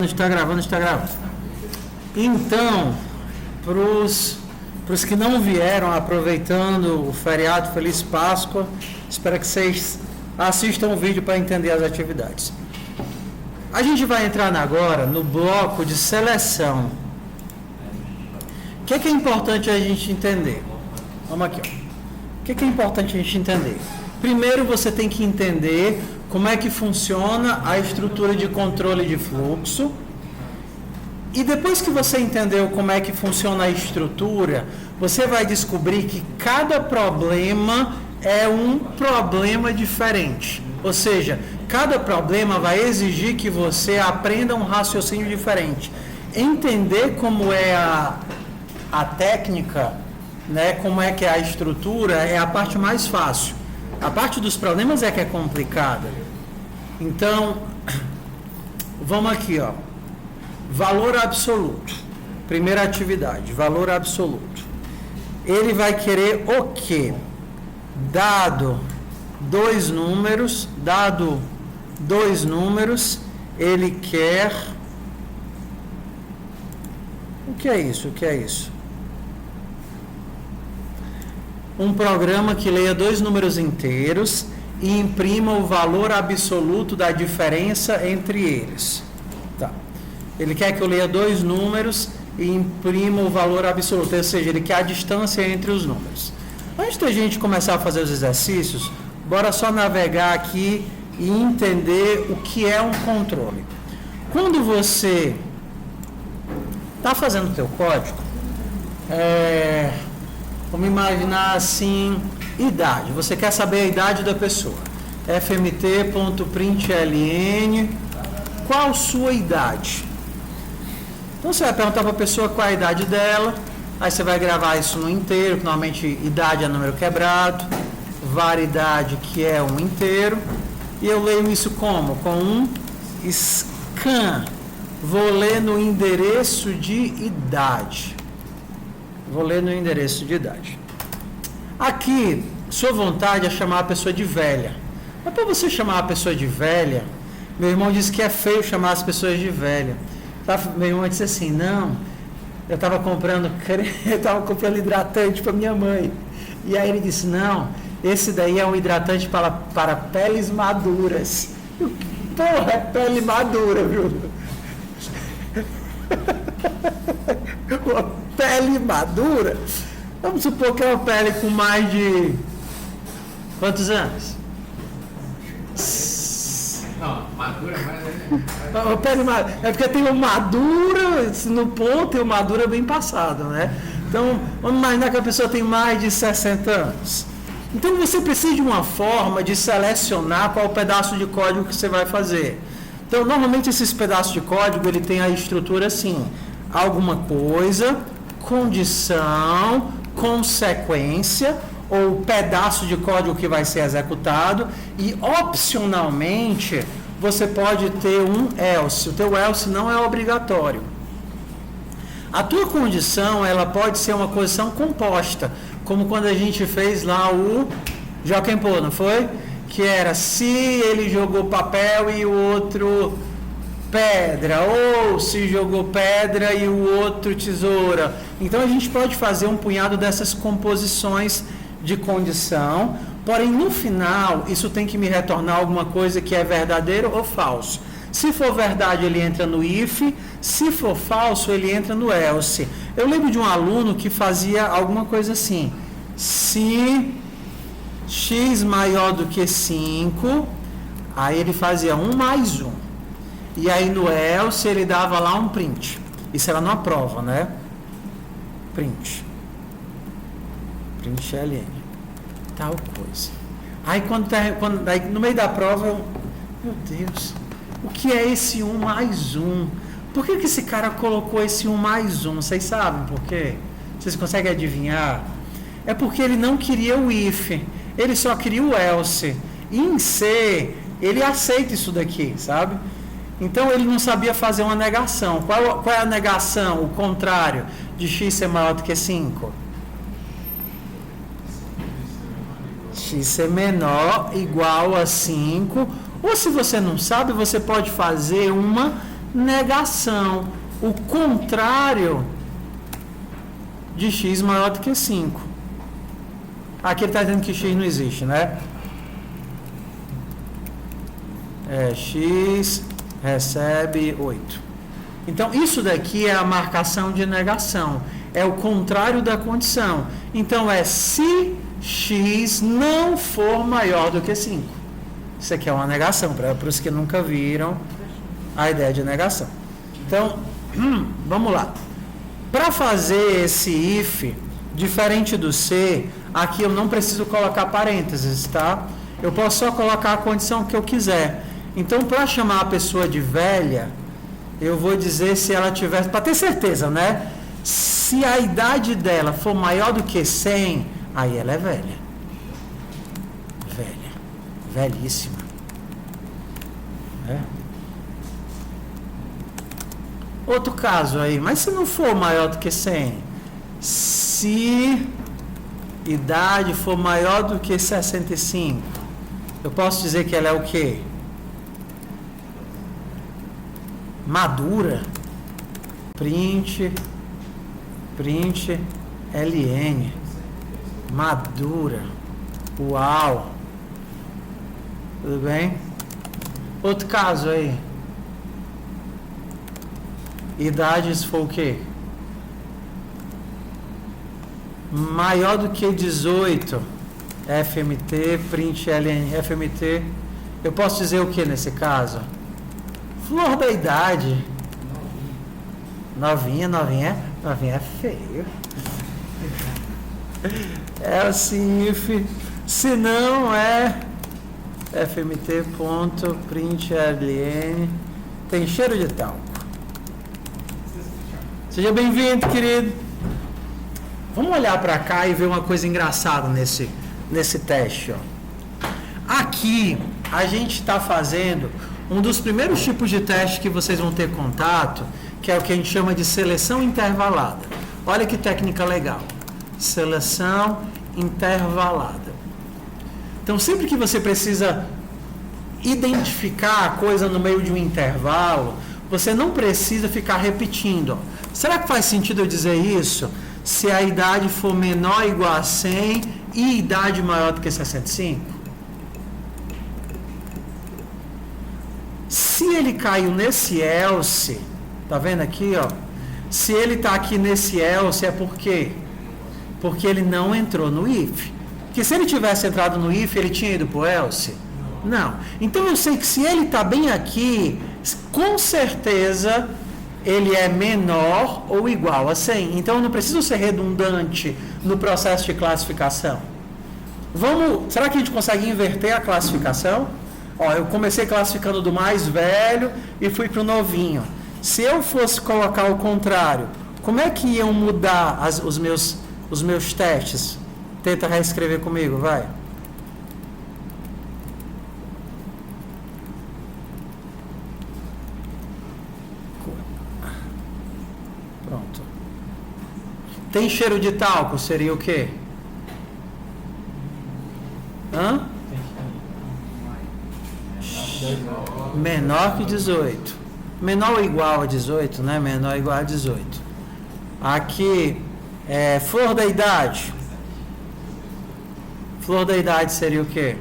Está gravando. Então, para os que não vieram, aproveitando o feriado, Feliz Páscoa, espero que vocês assistam o vídeo para entender as atividades. A gente vai entrar agora no bloco de seleção. O que é importante a gente entender? Vamos aqui. O que é importante a gente entender? Primeiro, você tem que entender como é que funciona a estrutura de controle de fluxo. E depois que você entendeu como é que funciona a estrutura, você vai descobrir que cada problema é um problema diferente. Ou seja, cada problema vai exigir que você aprenda um raciocínio diferente. Entender como é a técnica, né, como é que é a estrutura, é a parte mais fácil. A parte dos problemas é que é complicada. Então, vamos aqui, ó. Valor absoluto. Primeira atividade, valor absoluto. Ele vai querer o quê? Dado dois números, ele quer... O que é isso? Um programa que leia dois números inteiros e imprima o valor absoluto da diferença entre eles. Tá. Ele quer que eu leia dois números e imprima o valor absoluto, ou seja, ele quer a distância entre os números. Antes da gente começar a fazer os exercícios, bora só navegar aqui e entender o que é um controle. Quando você está fazendo o teu código, vamos imaginar assim, idade. Você quer saber a idade da pessoa. fmt.println, qual sua idade? Então você vai perguntar para a pessoa qual é a idade dela, aí você vai gravar isso no inteiro, que normalmente idade é número quebrado, variedade que é um inteiro, e eu leio isso como? Com um scan. Vou ler no endereço de idade. Aqui, sua vontade é chamar a pessoa de velha. Mas para você chamar a pessoa de velha, meu irmão disse que é feio chamar as pessoas de velha. Meu irmão disse assim, não, eu estava comprando hidratante para minha mãe. E aí ele disse, não, esse daí é um hidratante para peles maduras. Porra, é pele madura, viu? Uma pele madura? Vamos supor que é uma pele com mais de... Quantos anos? Não, madura mais... A pele madura. É porque tem uma madura no ponto e uma madura bem passada, né? Então, vamos imaginar que a pessoa tem mais de 60 anos. Então, você precisa de uma forma de selecionar qual pedaço de código que você vai fazer. Então, normalmente, esses pedaços de código, ele tem a estrutura assim, alguma coisa, condição, consequência, ou pedaço de código que vai ser executado, e opcionalmente você pode ter um else. O teu else não é obrigatório. A tua condição, ela pode ser uma condição composta, como quando a gente fez lá o Joaquim Pô, não foi? Que era se ele jogou papel e o outro pedra, ou se jogou pedra e o outro tesoura. Então a gente pode fazer um punhado dessas composições de condição, porém no final isso tem que me retornar alguma coisa que é verdadeiro ou falso. Se for verdade, ele entra no if, se for falso, ele entra no else. Eu lembro de um aluno que fazia alguma coisa assim, se x maior do que 5, aí ele fazia 1 mais 1. E aí no else ele dava lá um print. Isso era numa prova, né? Print ln. Tal coisa. Aí aí no meio da prova eu... Meu Deus, o que é esse 1 mais 1? Por que esse cara colocou esse 1 mais 1? Vocês sabem por quê? Vocês conseguem adivinhar? É porque ele não queria o if. Ele só queria o else. E em C, ele aceita isso daqui, sabe? Então, ele não sabia fazer uma negação. Qual é a negação, o contrário de x ser maior do que 5? X ser menor igual a 5. Ou se você não sabe, você pode fazer uma negação. O contrário de x maior do que 5. Aqui ele está dizendo que x não existe, né? X recebe 8. Então, isso daqui é a marcação de negação. É o contrário da condição. Então, é se x não for maior do que 5. Isso aqui é uma negação, para os que nunca viram a ideia de negação. Então, vamos lá. Para fazer esse if, diferente do C, aqui eu não preciso colocar parênteses, tá? Eu posso só colocar a condição que eu quiser. Então, para chamar a pessoa de velha, eu vou dizer se ela tiver, para ter certeza, né? Se a idade dela for maior do que 100, aí ela é velha. Velha. Velhíssima. Outro caso aí, mas se não for maior do que 100, se idade for maior do que 65, eu posso dizer que ela é o quê? Madura. Print ln. Madura. Uau. Tudo bem? Outro caso aí. Idades for o quê? Maior do que 18. FMT, print ln, FMT. Eu posso dizer o que nesse caso? Flor da idade. Novinha é feio. É assim, if. Se não é fmt.println. Tem cheiro de talco. Seja bem-vindo, querido. Vamos olhar para cá e ver uma coisa engraçada nesse teste. Ó. Aqui, a gente está fazendo um dos primeiros tipos de teste que vocês vão ter contato, que é o que a gente chama de seleção intervalada. Olha que técnica legal. Seleção intervalada. Então, sempre que você precisa identificar a coisa no meio de um intervalo, você não precisa ficar repetindo. Ó. Será que faz sentido eu dizer isso? Se a idade for menor ou igual a 100 e idade maior do que 65? Se ele caiu nesse else, tá vendo aqui, ó? Se ele tá aqui nesse else é por quê? Porque ele não entrou no if. Porque se ele tivesse entrado no if, ele tinha ido pro else? Não. Então eu sei que se ele tá bem aqui, com certeza ele é menor ou igual a 100. Então eu não preciso ser redundante no processo de classificação. Será que a gente consegue inverter a classificação? Ó, eu comecei classificando do mais velho e fui para o novinho. Se eu fosse colocar o contrário, como é que iam mudar os meus testes? Tenta reescrever comigo, vai. Pronto. Tem cheiro de talco, seria o quê? Hã? Menor que 18. Menor ou igual a 18, né? Menor ou igual a 18. Aqui, flor da idade. Flor da idade seria o quê?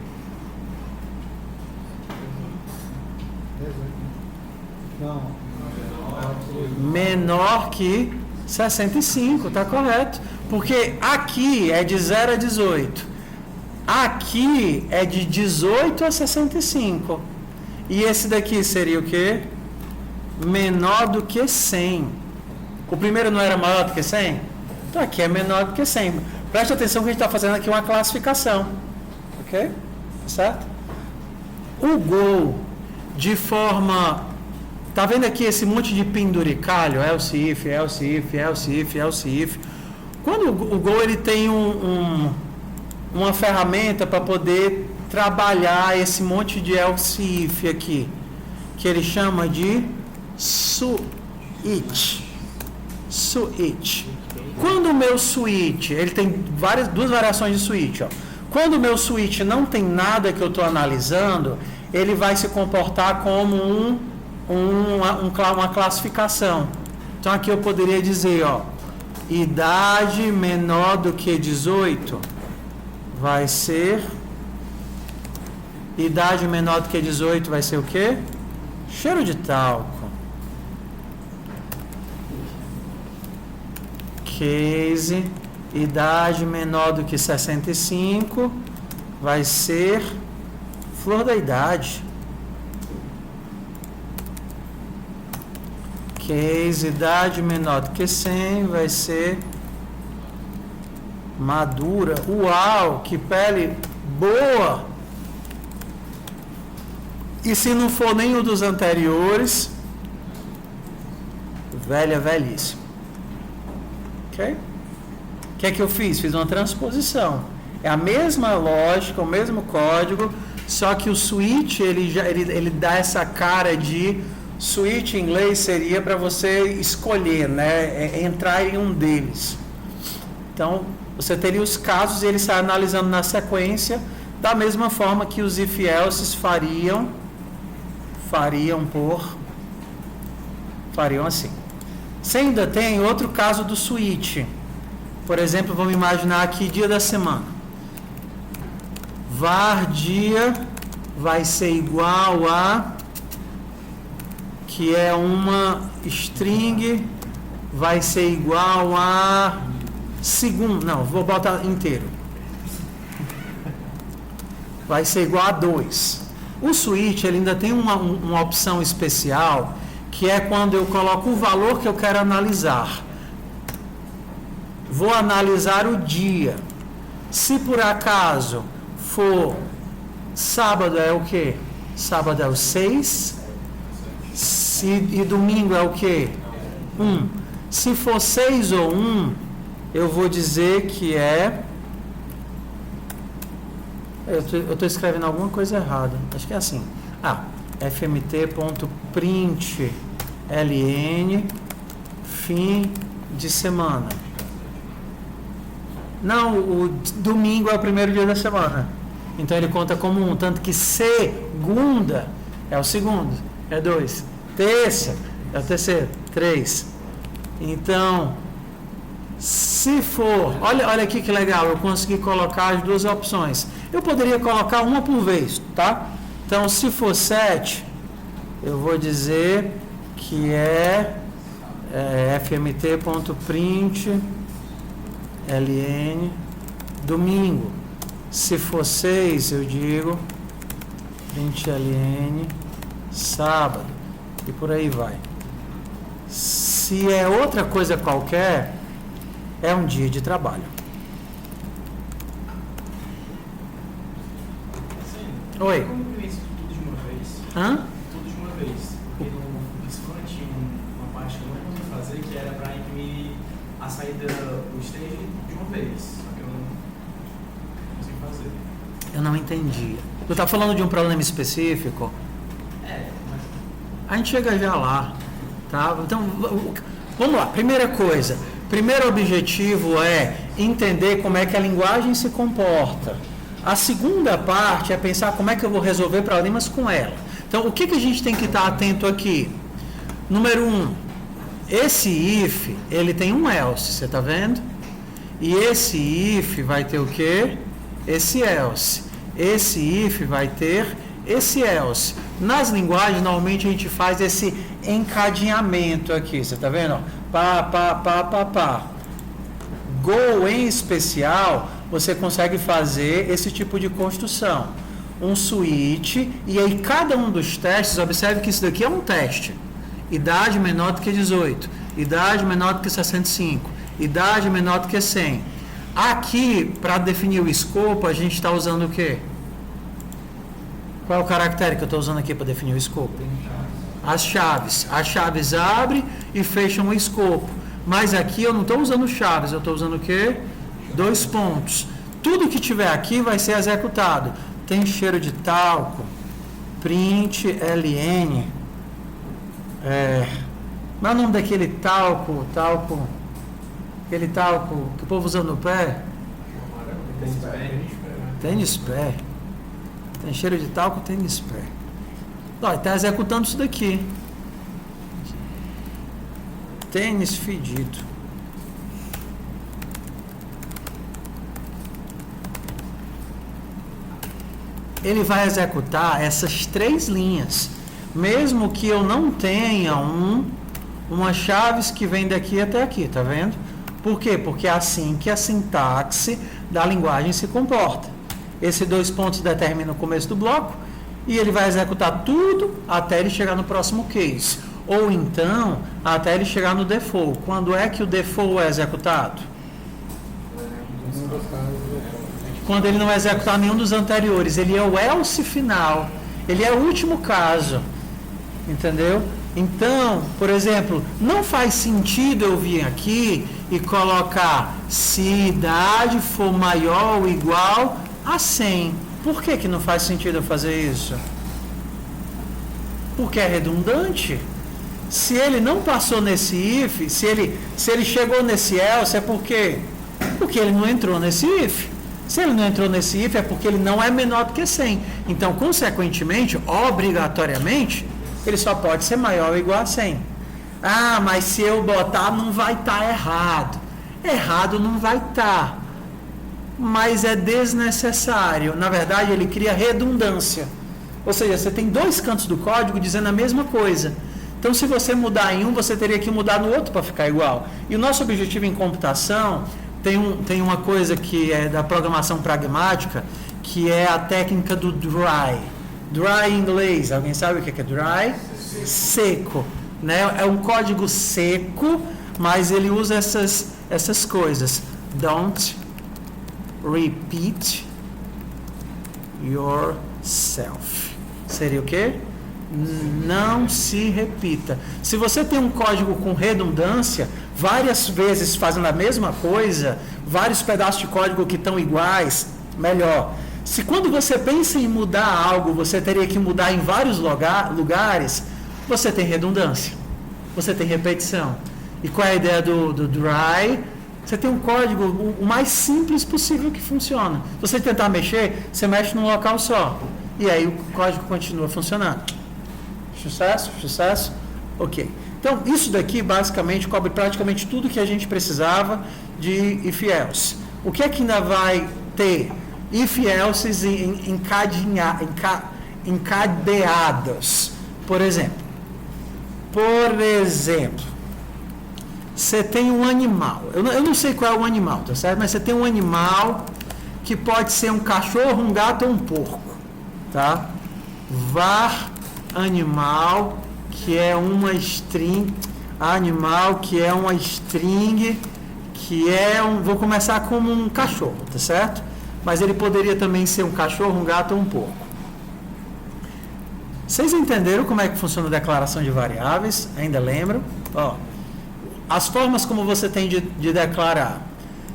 Menor que 65, tá correto. Porque aqui é de 0 a 18. Aqui é de 18 a 65. E esse daqui seria o quê? Menor do que 100. O primeiro não era maior do que 100? Então aqui é menor do que 100. Preste atenção que a gente está fazendo aqui uma classificação. Ok? Certo? O Go, de forma... Tá vendo aqui esse monte de penduricalho? Else if, else if, else if, else if. Quando o Go ele tem uma ferramenta para poder trabalhar esse monte de else if aqui, que ele chama de switch. Switch. Quando o meu switch, ele tem duas variações de switch, ó. Quando o meu switch não tem nada que eu estou analisando, ele vai se comportar como um uma classificação. Então aqui eu poderia dizer, ó, idade menor do que 18 vai ser... Idade menor do que 18 vai ser o quê? Cheiro de talco. Case, idade menor do que 65 vai ser flor da idade. Case, idade menor do que 100 vai ser madura. Uau, que pele boa! E se não for nenhum dos anteriores, velha, velhíssima. Ok? O que é que eu fiz? Fiz uma transposição. É a mesma lógica, o mesmo código, só que o switch, ele dá essa cara de... Switch em inglês seria para você escolher, né? Entrar em um deles. Então, você teria os casos e ele sai analisando na sequência, da mesma forma que os if-elses fariam assim. Você ainda tem outro caso do switch. Por exemplo, vamos imaginar aqui dia da semana. Var dia vai ser igual a, que é uma string, vai ser igual a segundo, não, vou botar inteiro. Vai ser igual a 2. O switch ele ainda tem uma opção especial, que é quando eu coloco o valor que eu quero analisar. Vou analisar o dia. Se por acaso for sábado é o quê? Sábado é o 6. E domingo é o quê? 1. Se for 6 ou 1, eu vou dizer que é... Eu estou escrevendo alguma coisa errada. Acho que é assim. fmt.print ln fim de semana. Não, o domingo é o primeiro dia da semana. Então ele conta como 1. Tanto que segunda é o segundo. É 2. Terça é o terceiro. 3. Então, se for... Olha aqui que legal. Eu consegui colocar as duas opções. Eu poderia colocar uma por vez, tá? Então, se for 7, eu vou dizer que é fmt.print ln domingo. Se for 6, eu digo print ln sábado. E por aí vai. Se é outra coisa qualquer, é um dia de trabalho. Oi. Como que isso tudo de uma vez? Hã? Tudo de uma vez. Porque no Viscone tinha uma parte que eu não consegui fazer, que era para imprimir a saída do stage de uma vez. Só que eu não consegui fazer. Eu não entendi. Tu tá falando de um problema específico? Mas... A gente chega já lá, tá? Então, vamos lá. Primeira coisa. Primeiro objetivo é entender como é que a linguagem se comporta. A segunda parte é pensar como é que eu vou resolver problemas com ela. Então, o que a gente tem que estar atento aqui? Número 1, esse if, ele tem um else, você está vendo? E esse if vai ter o quê? Esse else. Esse if vai ter esse else. Nas linguagens, normalmente a gente faz esse encadeamento aqui, você está vendo? Pá. Go em especial, você consegue fazer esse tipo de construção. Um switch, e aí cada um dos testes, observe que isso daqui é um teste. Idade menor do que 18, idade menor do que 65, idade menor do que 100. Aqui, para definir o escopo, a gente está usando o quê? Qual é o caractere que eu estou usando aqui para definir o escopo? As chaves. As chaves abrem e fecham o escopo. Mas aqui eu não estou usando chaves, eu estou usando o quê? 2 pontos. Tudo que tiver aqui vai ser executado. Tem cheiro de talco, print ln. Mas o nome daquele talco, aquele talco que o povo usa no pé? Tênis pé. Tem cheiro de talco, tênis pé. Está executando isso daqui. Tênis fedido. Ele vai executar essas 3 linhas, mesmo que eu não tenha uma chaves que vem daqui até aqui, tá vendo? Por quê? Porque é assim que a sintaxe da linguagem se comporta. Esses 2 pontos determinam o começo do bloco e ele vai executar tudo até ele chegar no próximo case. Ou então, até ele chegar no default. Quando é que o default é executado? Quando ele não executar nenhum dos anteriores. Ele é o else final. Ele é o último caso. Entendeu? Então, por exemplo, não faz sentido eu vir aqui e colocar se idade for maior ou igual a 100. Por que não faz sentido eu fazer isso? Porque é redundante. Se ele não passou nesse if, se ele chegou nesse else, é por quê? Porque ele não entrou nesse if. Se ele não entrou nesse if, é porque ele não é menor do que 100. Então, consequentemente, obrigatoriamente, ele só pode ser maior ou igual a 100. Ah, mas se eu botar, não vai estar errado. Errado não vai estar. Mas é desnecessário. Na verdade, ele cria redundância. Ou seja, você tem 2 cantos do código dizendo a mesma coisa. Então, se você mudar em um, você teria que mudar no outro para ficar igual. E o nosso objetivo em computação tem uma coisa que é da programação pragmática, que é a técnica do dry. Dry em inglês, alguém sabe o que é dry? Seco. Né? É um código seco, mas ele usa essas coisas. Don't repeat yourself. Seria o quê? Não se repita. Se você tem um código com redundância, várias vezes fazendo a mesma coisa, vários pedaços de código que estão iguais, melhor. Se quando você pensa em mudar algo, você teria que mudar em vários lugares, você tem redundância, você tem repetição. E qual é a ideia do dry? Você tem um código o mais simples possível que funciona. Se você tentar mexer, você mexe num local só. E aí o código continua funcionando. Sucesso? Sucesso? Ok. Então, isso daqui basicamente cobre praticamente tudo que a gente precisava de if-else. O que é que ainda vai ter? If-elses encadeados. Por exemplo, você tem um animal. Eu não sei qual é o animal, tá certo? Mas você tem um animal que pode ser um cachorro, um gato ou um porco. Tá? Var animal que é uma string, vou começar como um cachorro, tá certo? Mas ele poderia também ser um cachorro, um gato ou um porco. Vocês entenderam como é que funciona a declaração de variáveis? Ainda lembram? Ó, as formas como você tem de declarar.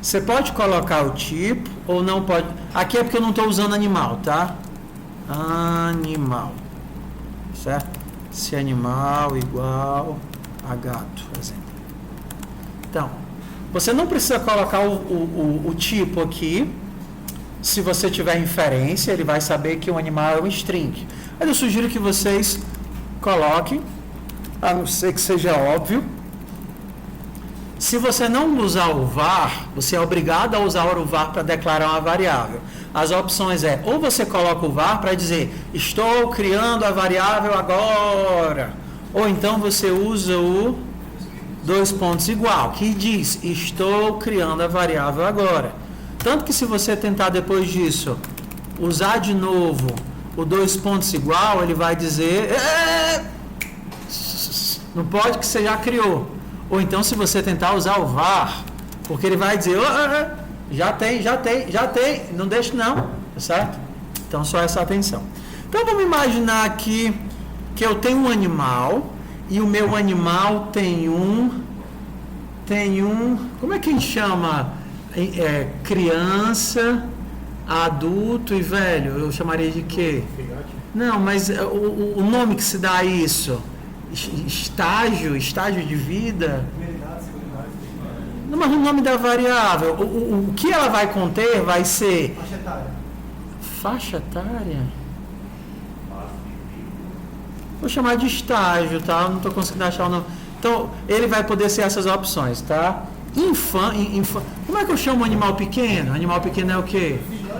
Você pode colocar o tipo ou não pode. Aqui é porque eu não estou usando animal, tá? Animal. Certo? Se animal igual a gato, por exemplo. Então, você não precisa colocar o tipo aqui. Se você tiver inferência, ele vai saber que o animal é um string. Mas eu sugiro que vocês coloquem, a não ser que seja óbvio. Se você não usar o var, você é obrigado a usar o var para declarar uma variável. As opções ou você coloca o var para dizer, estou criando a variável agora. Ou então você usa o 2 pontos igual, que diz, estou criando a variável agora. Tanto que se você tentar depois disso, usar de novo o 2 pontos igual, ele vai dizer, não pode que você já criou. Ou então se você tentar usar o var, porque ele vai dizer, já tem, não deixe não, tá certo? Então só essa atenção. Então vamos imaginar aqui que eu tenho um animal e o meu animal tem um, como é que a gente chama? Criança, adulto e velho, eu chamaria de quê? Não, mas o nome que se dá a isso, estágio de vida. Não, mas o nome da variável, o que ela vai conter vai ser... Faixa etária. Faixa etária? Vou chamar de estágio, tá? Não estou conseguindo achar o nome. Então, ele vai poder ser essas opções, tá? Como é que eu chamo um animal pequeno? Animal pequeno é o quê?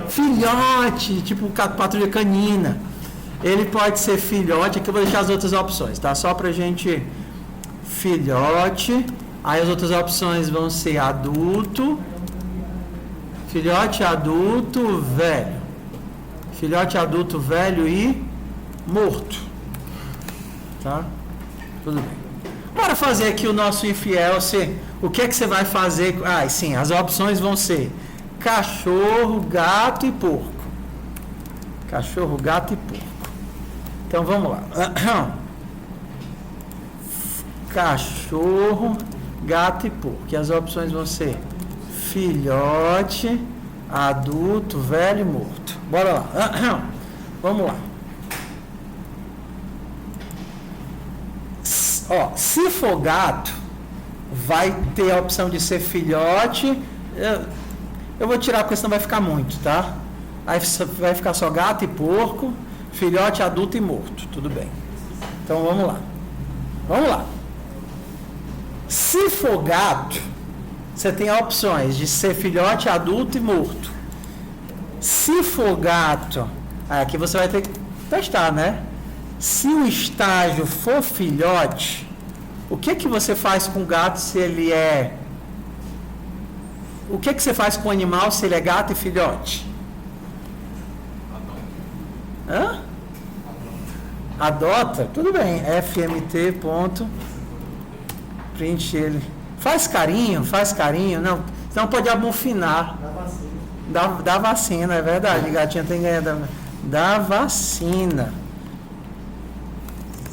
Filhote, tipo patrulha canina. Ele pode ser filhote, aqui eu vou deixar as outras opções, tá? Só pra gente... Filhote, aí as outras opções vão ser adulto, filhote, adulto, velho. Filhote, adulto, velho e morto. Tá? Tudo bem. Bora fazer aqui o nosso if else. O que é que você vai fazer? Ah, sim, as opções vão ser cachorro, gato e porco. Cachorro, gato e porco. Então vamos lá. Cachorro, gato e porco. E as opções vão ser filhote, adulto, velho e morto. Bora lá. Vamos lá. Ó, se for gato, vai ter a opção de ser filhote. Eu vou tirar porque senão vai ficar muito, tá? Aí vai ficar só gato e porco, filhote, adulto e morto. Tudo bem. Então vamos lá. Vamos lá. Se for gato, você tem opções de ser filhote, adulto e morto. Se for gato, aqui você vai ter que testar, né? Se o estágio for filhote, o que que você faz com o gato se ele é... O que que você faz com o animal se ele é gato e filhote? Hã? Adota? Tudo bem. FMT ponto. Print ele. Faz carinho. Não pode amofinar. Da vacina, é verdade. Gatinha tem que ganhar da vacina.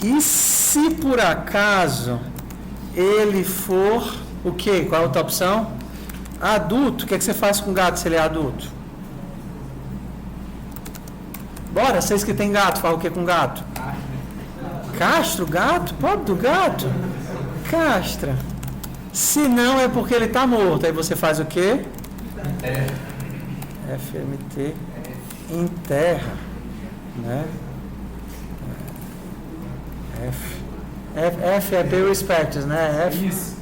E se por acaso ele for o quê? Qual é a outra opção? Adulto. O que é que você faz com o gato se ele é adulto? Bora, vocês que tem gato, fala o que com gato? Castro, gato? Pobre do gato? Castra. Se não é porque ele está morto, aí você faz o quê? FMT enterra, né? F é pay respects, né? F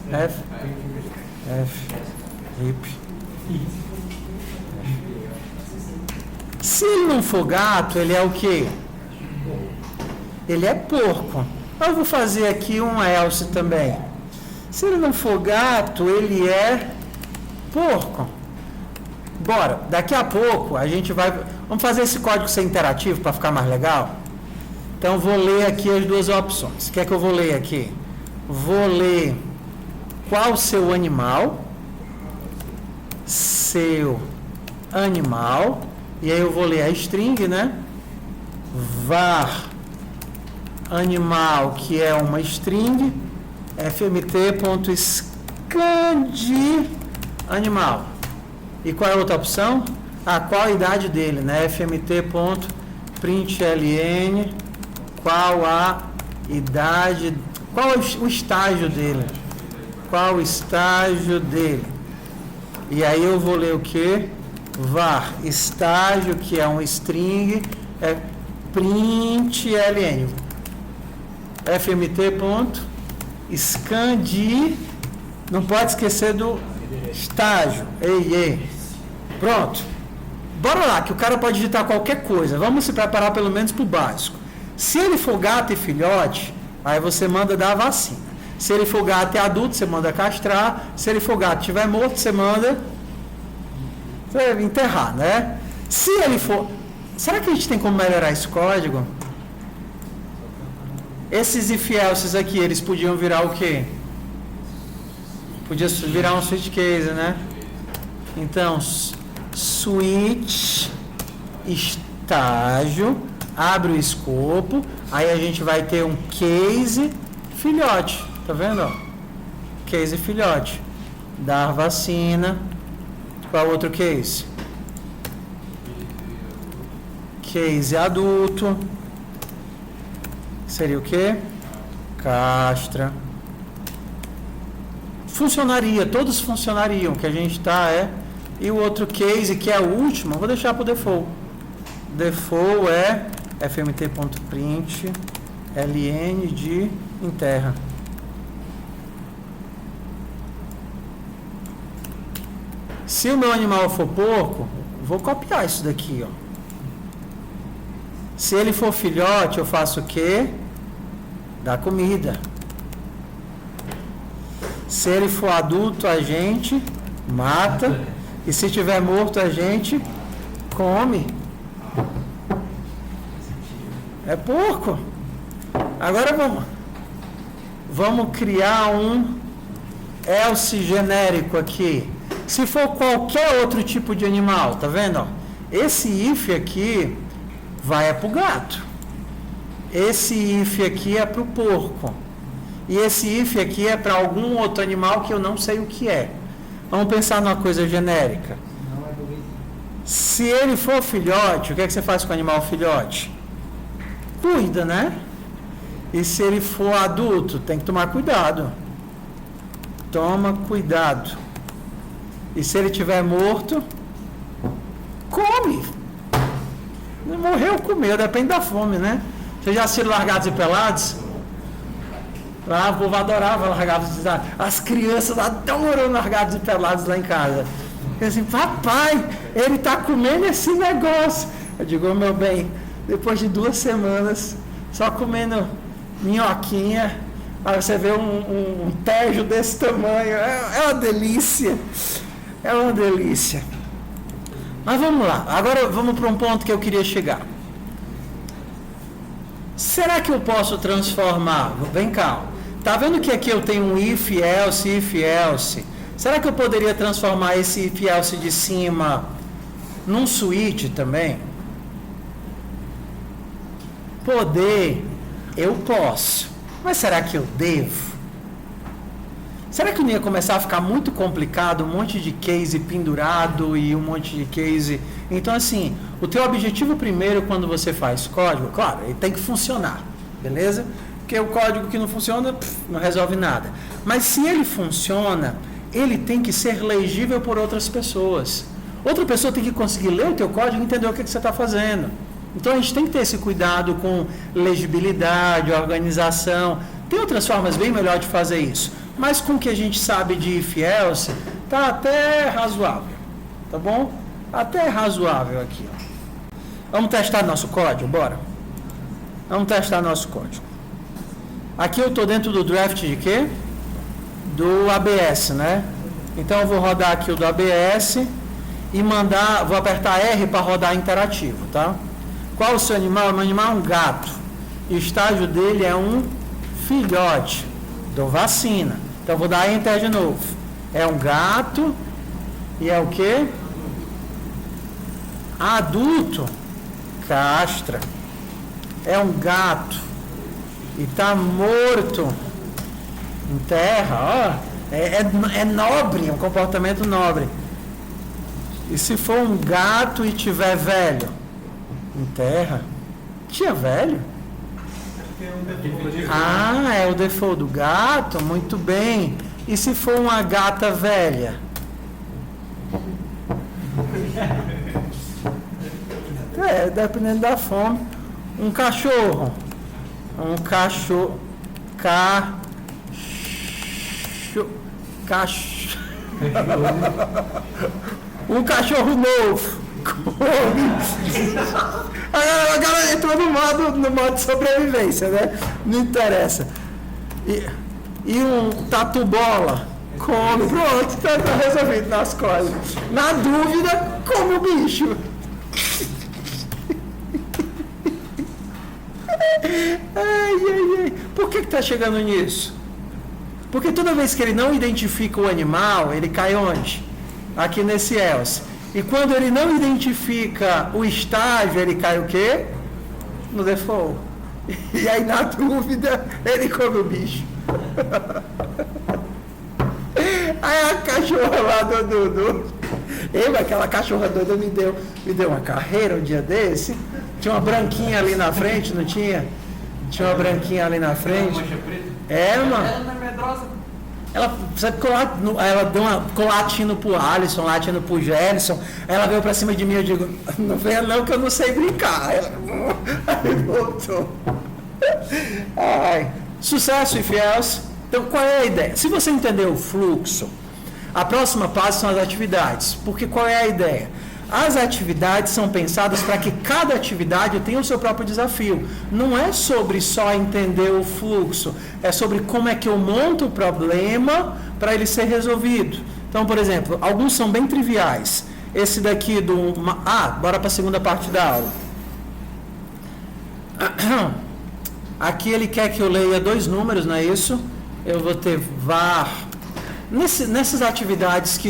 RIP. Se ele não for gato, ele é o quê? Ele é porco. Eu vou fazer aqui um else também. Se ele não for gato, ele é porco. Bora, daqui a pouco a gente vai... Vamos fazer esse código ser interativo para ficar mais legal? Então vou ler aqui as duas opções. O que é que eu vou ler aqui? Vou ler qual o seu animal. Seu animal. E aí eu vou ler a string, né? Var animal, que é uma string, fmt.scan de animal. E qual é a outra opção? Qual a idade dele, né? fmt.println, qual a idade, qual o estágio dele? Qual o estágio dele? E aí eu vou ler o que? Var estágio, que é um string, println. fmt.scan de... Não pode esquecer do estágio. Pronto. Bora lá, que o cara pode digitar qualquer coisa. Vamos se preparar pelo menos para o básico. Se ele for gato e filhote, aí você manda dar a vacina. Se ele for gato e adulto, você manda castrar. Se ele for gato e estiver morto, você manda enterrar, né? Se ele for... Será que a gente tem como melhorar esse código? Esses if elses aqui, eles podiam virar o quê? Podia virar um switch case, né? Então, switch estágio, abre o escopo, aí a gente vai ter um case filhote, tá vendo? Ó? Case filhote. Dar vacina. Qual outro case? Case adulto. Seria o quê? Castra. Funcionaria, todos funcionariam. O que a gente está E o outro case, que é o último, vou deixar para o default. Default é fmt.print ln de enterra. Se o meu animal for porco, vou copiar isso daqui, ó. Se ele for filhote, eu faço o quê? Dá comida. Se ele for adulto, a gente mata. E se tiver morto, a gente come. É porco. Agora vamos criar um else genérico aqui. Se for qualquer outro tipo de animal, tá vendo? Ó? Esse if aqui vai para o gato. Esse if aqui é para o porco. E esse if aqui é para algum outro animal que eu não sei o que é. Vamos pensar numa coisa genérica. Se ele for filhote, o que é que você faz com o animal filhote? Cuida, né? E se ele for adulto, tem que tomar cuidado. Toma cuidado. E se ele estiver morto, come. Morreu, comeu, depende da fome, né? Vocês já assistiram Largados e Pelados? Lá o povo adorava Largados e Pelados. As crianças adoram Largados e Pelados lá em casa. Eles assim, papai, ele está comendo esse negócio. Eu digo, meu bem, depois de 2 semanas, só comendo minhoquinha, aí você vê um tejo desse tamanho. É uma delícia. É uma delícia. Mas vamos lá. Agora vamos para um ponto que eu queria chegar. Será que eu posso transformar? Vem cá. Tá vendo que aqui eu tenho um if, else? Será que eu poderia transformar esse if, else de cima num switch também? Poder, eu posso. Mas será que eu devo? Será que não ia começar a ficar muito complicado, um monte de case pendurado e um monte de case... Então, assim, o teu objetivo primeiro quando você faz código, claro, ele tem que funcionar, beleza? Porque o código que não funciona, não resolve nada. Mas se ele funciona, ele tem que ser legível por outras pessoas. Outra pessoa tem que conseguir ler o teu código e entender o que você está fazendo. Então, a gente tem que ter esse cuidado com legibilidade, organização. Tem outras formas bem melhor de fazer isso. Mas com o que a gente sabe de if else, tá até razoável, tá bom? Até razoável aqui, ó. Vamos testar nosso código, bora? Vamos testar nosso código. Aqui eu estou dentro do draft de quê? Do ABS, né? Então eu vou rodar aqui o do ABS e mandar, vou apertar R para rodar interativo, tá? Qual o seu animal? Meu animal é um gato. E o estágio dele é um filhote. Dou vacina. Então vou dar Enter de novo. É um gato e é o quê? Adulto. Castra. É um gato e está morto. Enterra. Ó. É nobre, é um comportamento nobre. E se for um gato e tiver velho? Enterra. Tinha velho? Ah, é o default do gato? Muito bem. E se for uma gata velha? Dependendo da fome. Um cachorro. Um cachorro novo. Agora entrou no modo de sobrevivência, né? Não interessa. E um tatu-bola come, pronto, está resolvido nas coisas. Na dúvida, come o bicho. Ai. Por que está chegando nisso? Porque toda vez que ele não identifica o animal, ele cai onde? Aqui nesse else. E quando ele não identifica o estágio, ele cai o quê? No default. E aí, na dúvida, ele come o bicho. Aí a cachorra lá aquela cachorra doida me deu uma carreira um dia desse. Tinha uma branquinha ali na frente, não tinha? Tinha uma branquinha ali na frente. Mano. Ela não é medrosa. Ela deu uma latindo pro Alisson, latindo pro Gerson. Ela veio pra cima de mim, eu digo, não venha não que eu não sei brincar. Aí voltou. Sucesso e fiéis. Então qual é a ideia? Se você entender o fluxo, A próxima fase são as atividades, porque qual é a ideia? As atividades são pensadas para que cada atividade tenha o seu próprio desafio. Não é sobre só entender o fluxo, é sobre como é que eu monto o problema para ele ser resolvido. Então, por exemplo, alguns são bem triviais. Esse daqui bora para a segunda parte da aula. Aqui ele quer que eu leia 2 números, não é isso? Eu vou ter var. Nessas atividades que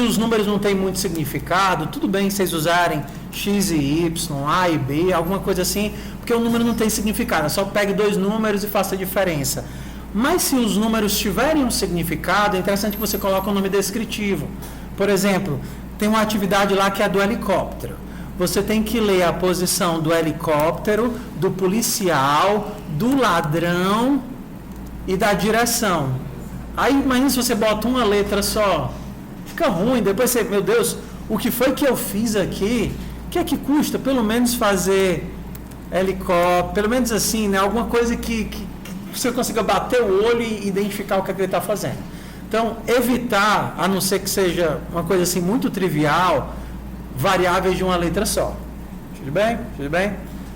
os números não têm muito significado, tudo bem vocês usarem x e y, a e b, alguma coisa assim, porque o número não tem significado, só pegue 2 números e faça a diferença. Mas se os números tiverem um significado, é interessante que você coloque um nome descritivo. Por exemplo, tem uma atividade lá que é a do helicóptero. Você tem que ler a posição do helicóptero, do policial, do ladrão e da direção. Aí imagina se você bota uma letra só. Fica ruim, depois você, meu Deus, o que foi que eu fiz aqui? O que é que custa? Pelo menos fazer helicóptero, pelo menos assim, né? Alguma coisa que você consiga bater o olho e identificar o que é que ele está fazendo. Então, evitar, a não ser que seja uma coisa assim muito trivial, variáveis de uma letra só. Tudo bem? Tudo bem?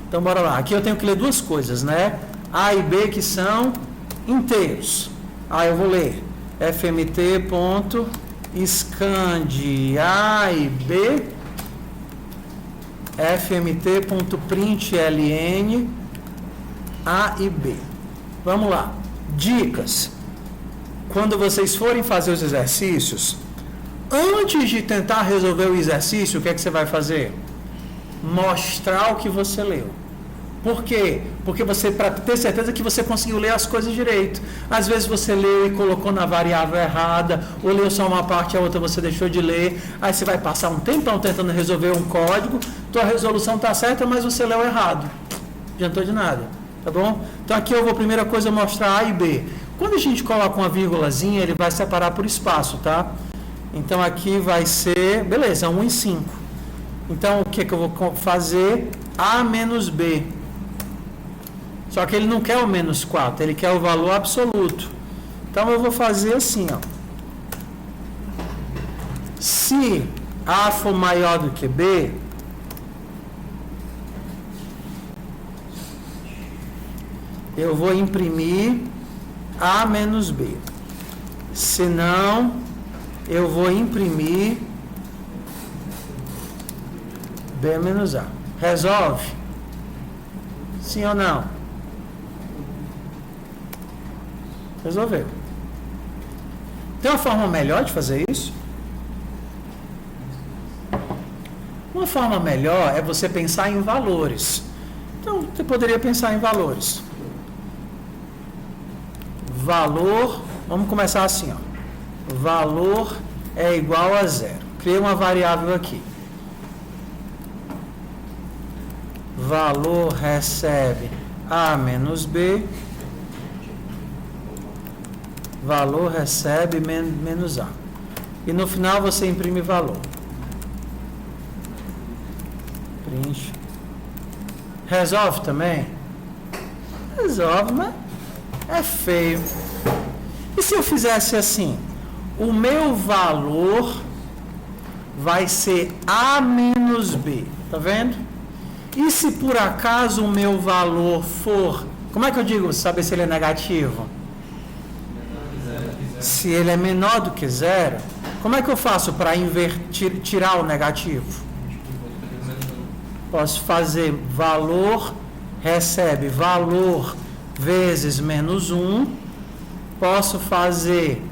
Então, bora lá. Aqui eu tenho que ler 2 coisas, né? A e B que são inteiros. Eu vou ler fmt.scand A e B, fmt.println A e B. Vamos lá. Dicas. Quando vocês forem fazer os exercícios, antes de tentar resolver o exercício, o que é que você vai fazer? Mostrar o que você leu. Por quê? Porque você, para ter certeza que você conseguiu ler as coisas direito. Às vezes você leu e colocou na variável errada, ou leu só uma parte e a outra você deixou de ler. Aí você vai passar um tempão tentando resolver um código, tua resolução está certa, mas você leu errado. Não adiantou de nada, tá bom? Então aqui eu vou, primeira coisa, mostrar A e B. Quando a gente coloca uma vírgulazinha, ele vai separar por espaço, tá? Então aqui vai ser, beleza, 1 e 5. Então o que é que eu vou fazer? A menos B. Só que ele não quer o menos 4, ele quer o valor absoluto. Então eu vou fazer assim, ó. Se A for maior do que B, eu vou imprimir A menos B. Se não, eu vou imprimir B menos A. Resolve? Sim ou não? Resolveu. Tem uma forma melhor de fazer isso? Uma forma melhor é você pensar em valores. Então, você poderia pensar em valores. Valor, vamos começar assim, ó. Valor é igual a 0. Criei uma variável aqui. Valor recebe A menos B. Valor recebe menos A. E no final você imprime valor. Print. Resolve também? Resolve, mas é feio. E se eu fizesse assim? O meu valor vai ser A menos B. Tá vendo? E se por acaso o meu valor for... Como é que eu digo saber se ele é negativo? Se ele é menor do que 0, como é que eu faço para tirar o negativo? Posso fazer valor recebe valor vezes menos 1. Posso fazer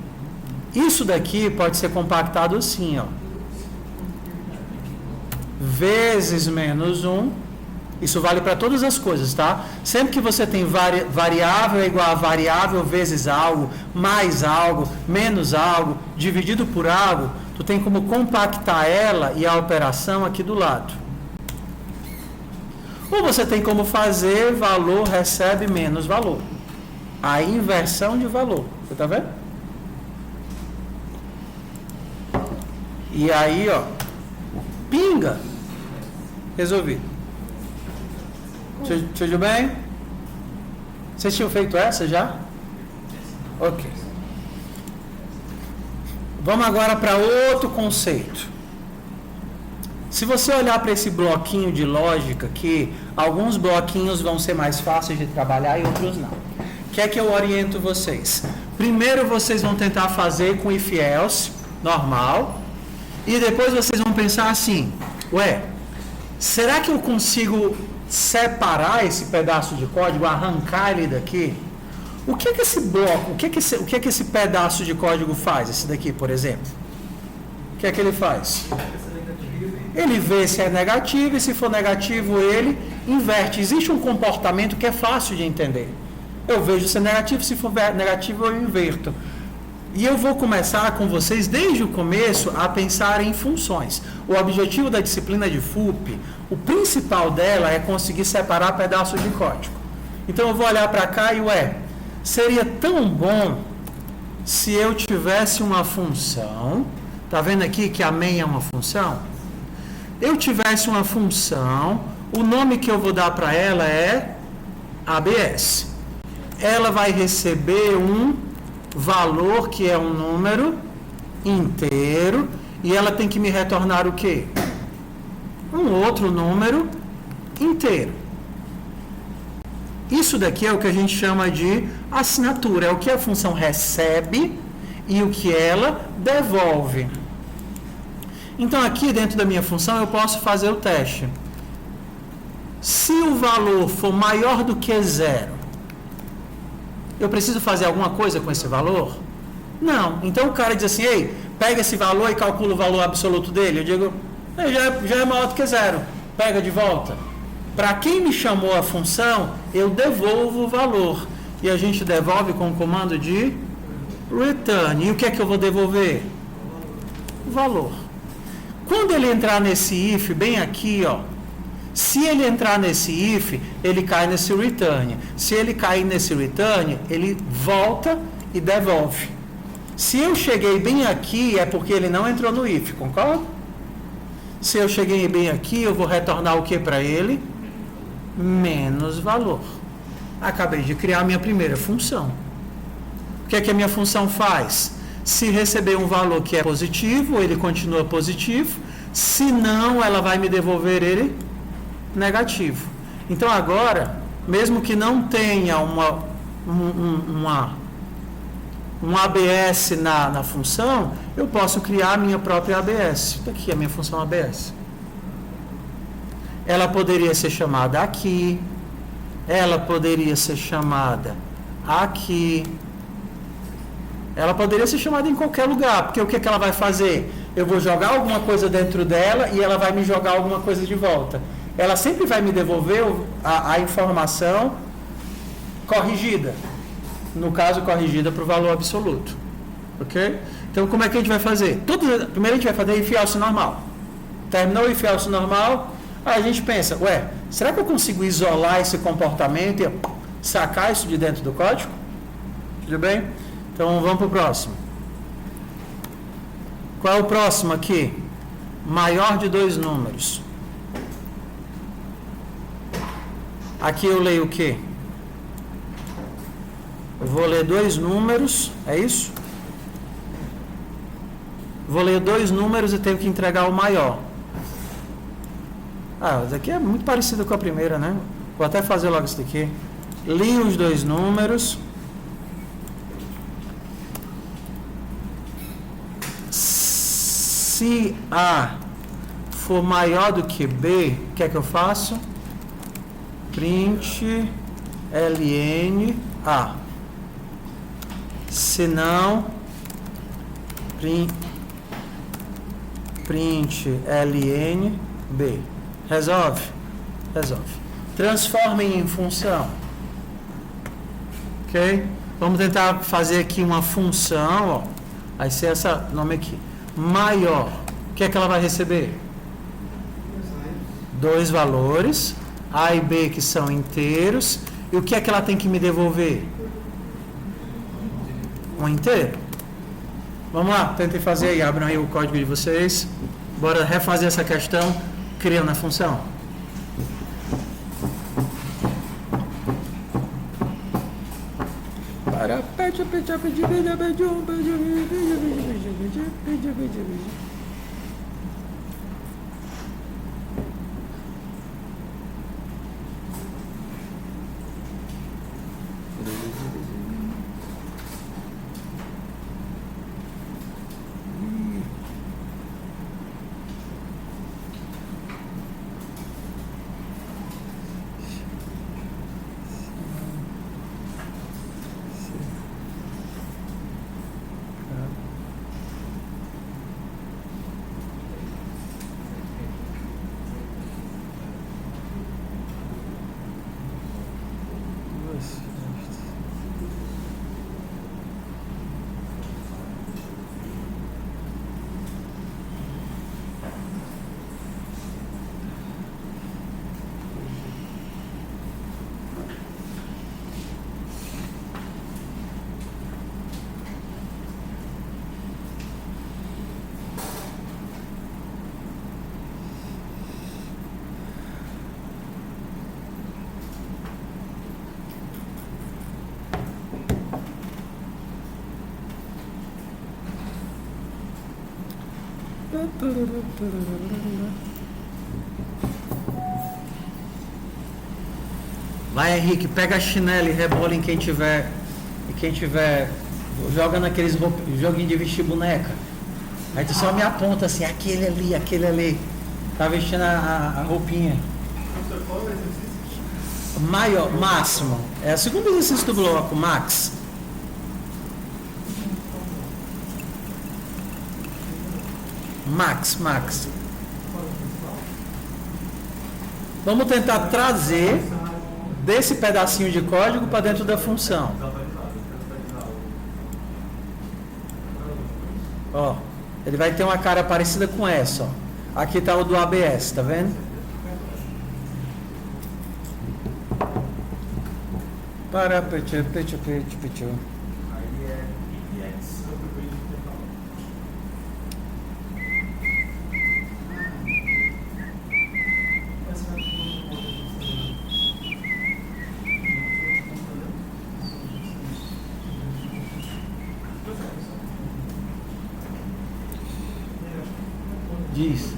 isso daqui, pode ser compactado assim, ó. Vezes menos 1. Isso vale para todas as coisas, tá? Sempre que você tem variável é igual a variável vezes algo, mais algo, menos algo, dividido por algo, tu tem como compactar ela e a operação aqui do lado. Ou você tem como fazer valor recebe menos valor. A inversão de valor. Você tá vendo? E aí, ó, pinga. Resolvido. Tudo bem? Vocês tinham feito essa já? Ok. Vamos agora para outro conceito. Se você olhar para esse bloquinho de lógica aqui, alguns bloquinhos vão ser mais fáceis de trabalhar e outros não. O que é que eu oriento vocês? Primeiro vocês vão tentar fazer com if else, normal, e depois vocês vão pensar assim, ué, será que eu consigo separar esse pedaço de código, arrancar ele daqui? O que é que esse bloco, o que é que esse pedaço de código faz, esse daqui, por exemplo? O que é que ele faz? Ele vê se é negativo e se for negativo ele inverte. Existe um comportamento que é fácil de entender. Eu vejo se é negativo, se for negativo eu inverto. E eu vou começar com vocês desde o começo a pensar em funções. O objetivo da disciplina de FUP, o principal dela é conseguir separar pedaços de código. Então eu vou olhar para cá e seria tão bom se eu tivesse uma função. Tá vendo aqui que a main é uma função? Eu tivesse uma função, o nome que eu vou dar para ela é ABS. Ela vai receber um valor que é um número inteiro e ela tem que me retornar o quê? Um outro número inteiro. Isso daqui é o que a gente chama de assinatura, é o que a função recebe e o que ela devolve. Então aqui dentro da minha função eu posso fazer o teste. Se o valor for maior do que 0, eu preciso fazer alguma coisa com esse valor? Não. Então o cara diz assim, ei, pega esse valor e calcula o valor absoluto dele. Eu digo, já é maior do que 0. Pega de volta. Para quem me chamou a função, eu devolvo o valor. E a gente devolve com o comando de return. E o que é que eu vou devolver? O valor. Quando ele entrar nesse if, bem aqui, se ele entrar nesse if, ele cai nesse return. Se ele cair nesse return, ele volta e devolve. Se eu cheguei bem aqui, é porque ele não entrou no if, concorda? Se eu cheguei bem aqui, eu vou retornar o que para ele? Menos valor. Acabei de criar a minha primeira função. O que é que a minha função faz? Se receber um valor que é positivo, ele continua positivo. Se não, ela vai me devolver ele negativo. Então agora, mesmo que não tenha um ABS na função, eu posso criar a minha própria ABS. Aqui a minha função ABS. Ela poderia ser chamada aqui, ela poderia ser chamada aqui, ela poderia ser chamada em qualquer lugar, porque o que ela vai fazer? Eu vou jogar alguma coisa dentro dela e ela vai me jogar alguma coisa de volta. Ela sempre vai me devolver a informação corrigida. No caso, corrigida para o valor absoluto. Ok? Então, como é que a gente vai fazer? Primeiro a gente vai fazer if else normal. Terminou o if else normal, aí a gente pensa, será que eu consigo isolar esse comportamento e sacar isso de dentro do código? Tudo bem? Então, vamos para o próximo. Qual é o próximo aqui? Maior de 2 números. Aqui eu leio o quê? Eu vou ler 2 números, é isso? Vou ler 2 números e tenho que entregar o maior. Isso aqui é muito parecido com a primeira, né? Vou até fazer logo isso daqui. Li os 2 números. Se A for maior do que B, o que é que eu faço? Print ln A. Se não, print ln B. Resolve? Resolve. Transformem em função. Ok? Vamos tentar fazer aqui uma função, Vai ser esse nome aqui. Maior. O que é que ela vai receber? 2 valores. A e B que são inteiros. E o que é que ela tem que me devolver? Um inteiro. Vamos lá, tentem fazer aí, abram aí o código de vocês. Bora refazer essa questão, criando a função. Para Vai, Henrique, pega a chinela e rebola em quem tiver. E quem tiver. Joga naqueles joguinhos de vestir boneca. Aí tu só me aponta assim, aquele ali, aquele ali. Tá vestindo a roupinha. Maior, máximo. É o segundo exercício do bloco, max. Max. Vamos tentar trazer desse pedacinho de código para dentro da função. Ó, ele vai ter uma cara parecida com essa, ó. Aqui está o do ABS, tá vendo? Para, pichu. Diz.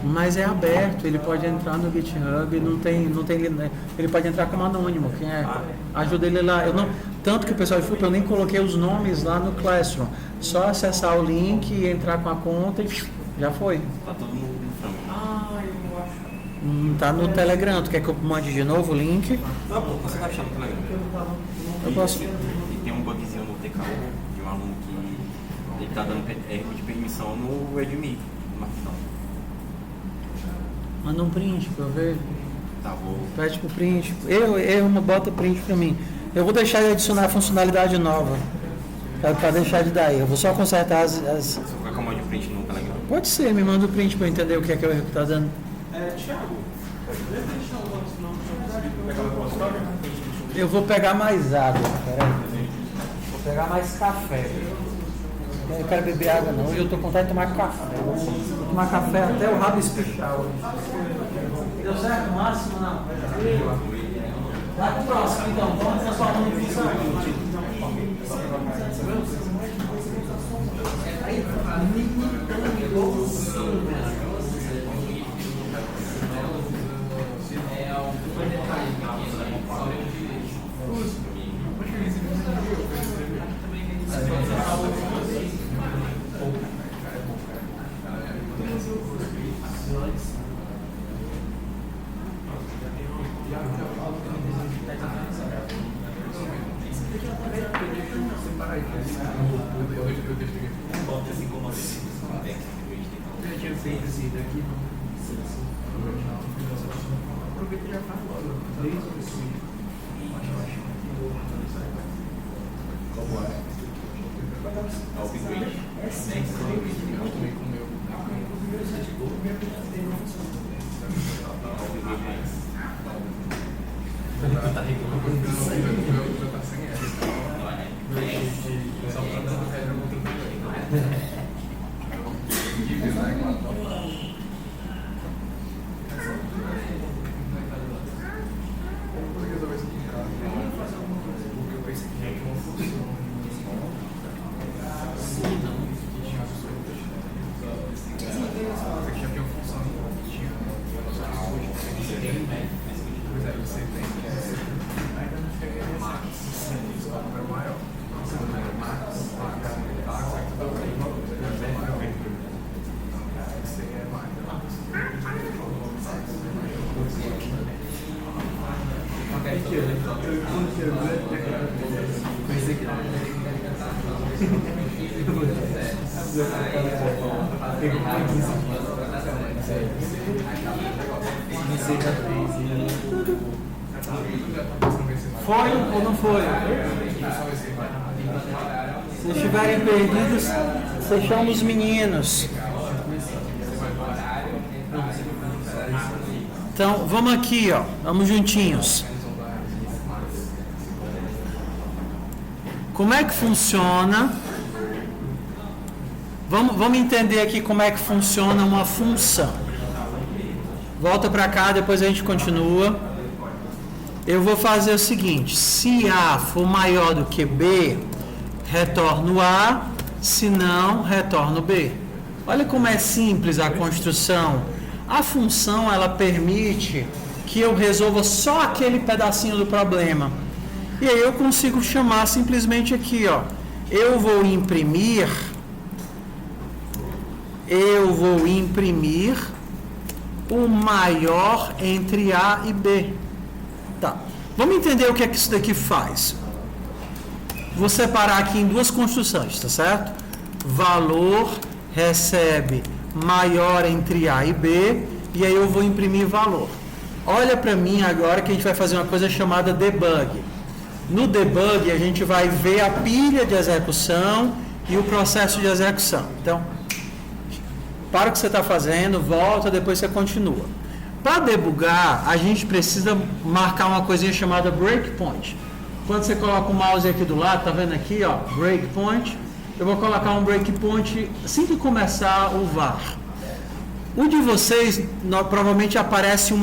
Mas é aberto, ele pode entrar no GitHub, não tem, ele pode entrar como anônimo, quem ajuda ele lá. Eu não, tanto que o pessoal de FUP, eu nem coloquei os nomes lá no Classroom, só acessar o link e entrar com a conta e já foi. Tá todo mundo no Frango. Tá no Telegram, tu quer que eu mande de novo o link? Tá bom, você vai achar no Telegram. Eu posso. E tem um bugzinho no TK de um aluno que ele tá dando erro de permissão no Redmi, no Markdown. Manda um print pra eu ver. Tá, vou. Pede pro print. Erro, bota print pra mim. Eu vou deixar de adicionar funcionalidade nova. Pra deixar de dar erro. Eu vou só consertar as. Você vai com a mão de print no Telegram? Pode ser, me manda o print pra eu entender o que é o erro que tá dando. Thiago, deve deixar o nome Eu vou pegar mais água, peraí. Vou pegar mais café. Eu não quero beber água não, hoje eu tô com vontade de tomar café. Vou tomar café até o rabo espichar hoje. Deu certo? Máximo não? Vai pro próximo então, vamos transformar em função. Foi ou não foi? Se estiverem perdidos, você chama os meninos. Então, vamos aqui, ó. Vamos juntinhos. Como é que funciona? Vamos entender aqui como é que funciona uma função. Volta para cá, depois a gente continua. Eu vou fazer o seguinte: se A for maior do que B, retorno A, se não, retorno B. Olha como é simples a construção. A função, ela permite que eu resolva só aquele pedacinho do problema. E aí eu consigo chamar simplesmente aqui, ó. Eu vou imprimir o maior entre A e B. Tá. Vamos entender o que é que isso daqui faz. Vou separar aqui em duas construções, tá certo? Valor recebe maior entre A e B, e aí eu vou imprimir valor. Olha para mim agora que a gente vai fazer uma coisa chamada debug. No debug a gente vai ver a pilha de execução e o processo de execução. Então, para o que você está fazendo, volta, depois você continua. Para debugar, a gente precisa marcar uma coisinha chamada breakpoint. Quando você coloca o mouse aqui do lado, tá vendo aqui, ó, breakpoint. Eu vou colocar um breakpoint assim que começar o var. O de vocês, provavelmente aparece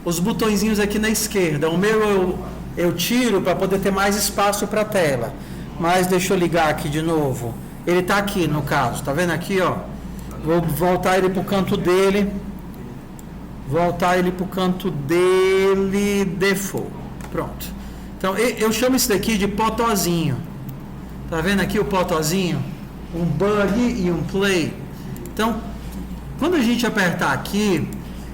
os botõezinhos aqui na esquerda. O meu eu tiro para poder ter mais espaço para a tela. Mas deixa eu ligar aqui de novo. Ele está aqui no caso, tá vendo aqui, ó? Vou voltar ele para o canto dele. Default. Pronto. Então eu chamo isso daqui de potozinho. Tá vendo aqui o potozinho? Um bug e um play. Então, quando a gente apertar aqui,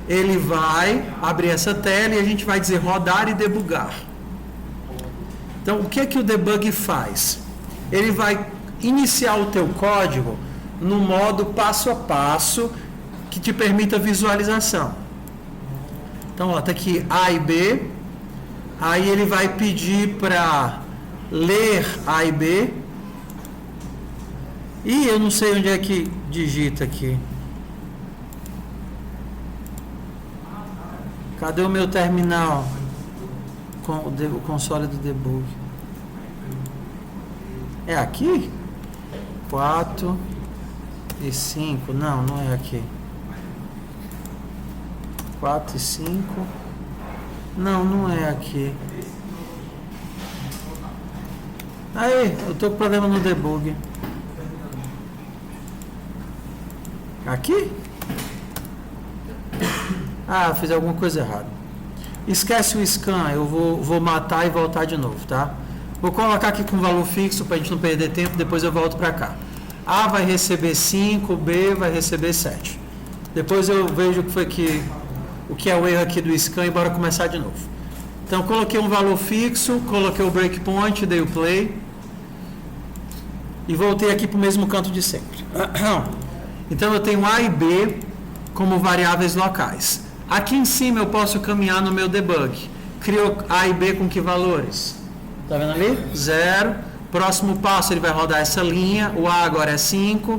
ele vai abrir essa tela e a gente vai dizer rodar e debugar. Então, o que é que o debug faz? Ele vai iniciar o teu código no modo passo a passo que te permita visualização. Então, ó, tá aqui A e B. Aí ele vai pedir para ler A e B. E eu não sei onde é que digita aqui. Cadê o meu terminal com o console do debug? É aqui? 4 e 5. Não é aqui. 4 e 5. Não é aqui. Aí, eu tô com problema no debug. Aqui? Ah, fiz alguma coisa errada. Esquece o scan, eu vou matar e voltar de novo, tá? Vou colocar aqui com valor fixo para a gente não perder tempo, depois eu volto para cá. A vai receber 5, B vai receber 7. Depois eu vejo o que é o erro aqui do scan e bora começar de novo. Então, coloquei um valor fixo, coloquei o breakpoint, dei o play e voltei aqui para o mesmo canto de sempre. Então, eu tenho A e B como variáveis locais. Aqui em cima eu posso caminhar no meu debug. Crio A e B com que valores? Tá vendo ali? 0. Próximo passo ele vai rodar essa linha, o A agora é 5.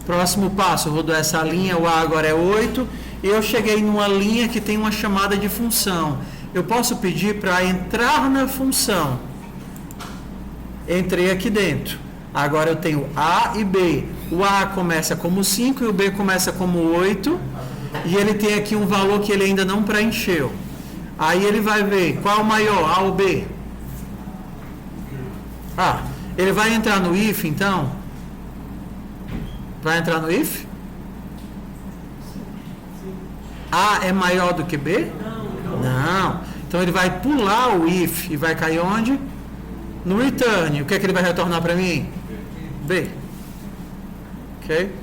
Próximo passo, rodou essa linha, o A agora é 8. E eu cheguei numa linha que tem uma chamada de função. Eu posso pedir para entrar na função. Entrei aqui dentro. Agora eu tenho A e B. O A começa como 5 e o B começa como 8. E ele tem aqui um valor que ele ainda não preencheu. Aí ele vai ver qual é o maior, A ou B. Ele vai entrar no if, então? Vai entrar no if? A é maior do que B? Não. Então ele vai pular o if e vai cair onde? No return. O que é que ele vai retornar para mim? B. Ok?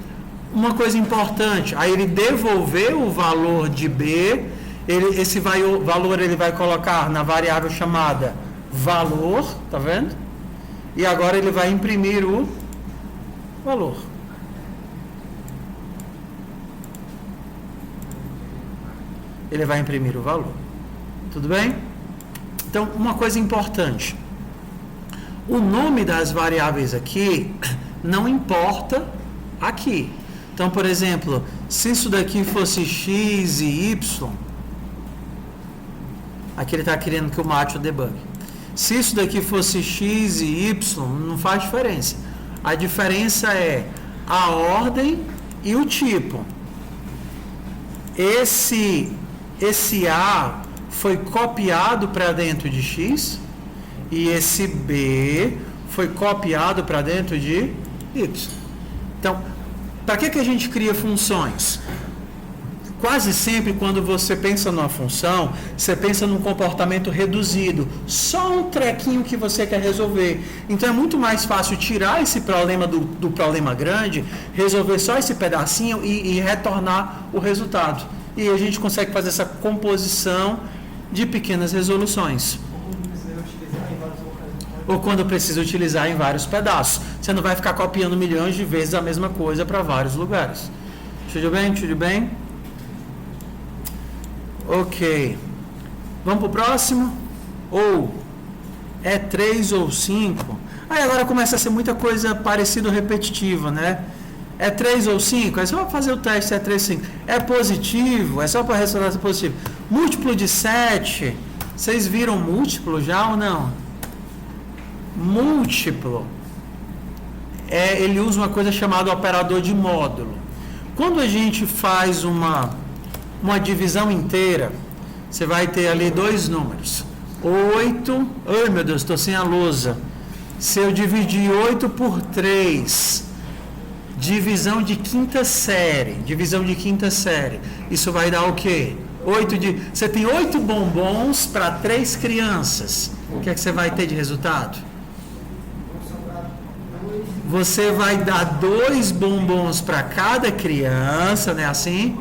Uma coisa importante, aí ele devolver o valor de B, esse valor ele vai colocar na variável chamada valor, tá vendo? E agora ele vai imprimir o valor. Ele vai imprimir o valor. Tudo bem? Então, uma coisa importante. O nome das variáveis aqui não importa aqui. Então, por exemplo, se isso daqui fosse x e y, aqui ele está querendo que eu mate o debug. Se isso daqui fosse x e y, não faz diferença. A diferença é a ordem e o tipo. Esse A foi copiado para dentro de x e esse B foi copiado para dentro de y. Então, para que a gente cria funções? Quase sempre quando você pensa numa função, você pensa num comportamento reduzido, só um trequinho que você quer resolver. Então é muito mais fácil tirar esse problema do problema grande, resolver só esse pedacinho e retornar o resultado. E a gente consegue fazer essa composição de pequenas resoluções. Ou quando precisa utilizar em vários pedaços. Você não vai ficar copiando milhões de vezes a mesma coisa para vários lugares. Tudo bem? Tudo bem? Ok. Vamos para o próximo? Ou é 3 ou 5? Aí agora começa a ser muita coisa parecida ou repetitiva, né? É 3 ou 5? É só fazer o teste se é 3 ou 5. É positivo? É só para responder se é positivo. Múltiplo de 7. Vocês viram múltiplo já ou não? Múltiplo. Ele usa uma coisa chamada operador de módulo. Quando a gente faz uma divisão inteira, você vai ter ali dois números. 8. Ai meu Deus, estou sem a lousa. Se eu dividir 8 por 3, divisão de quinta série. Isso vai dar o quê? Você tem 8 bombons para 3 crianças. O que é que você vai ter de resultado? Você vai dar 2 bombons para cada criança, né? Assim.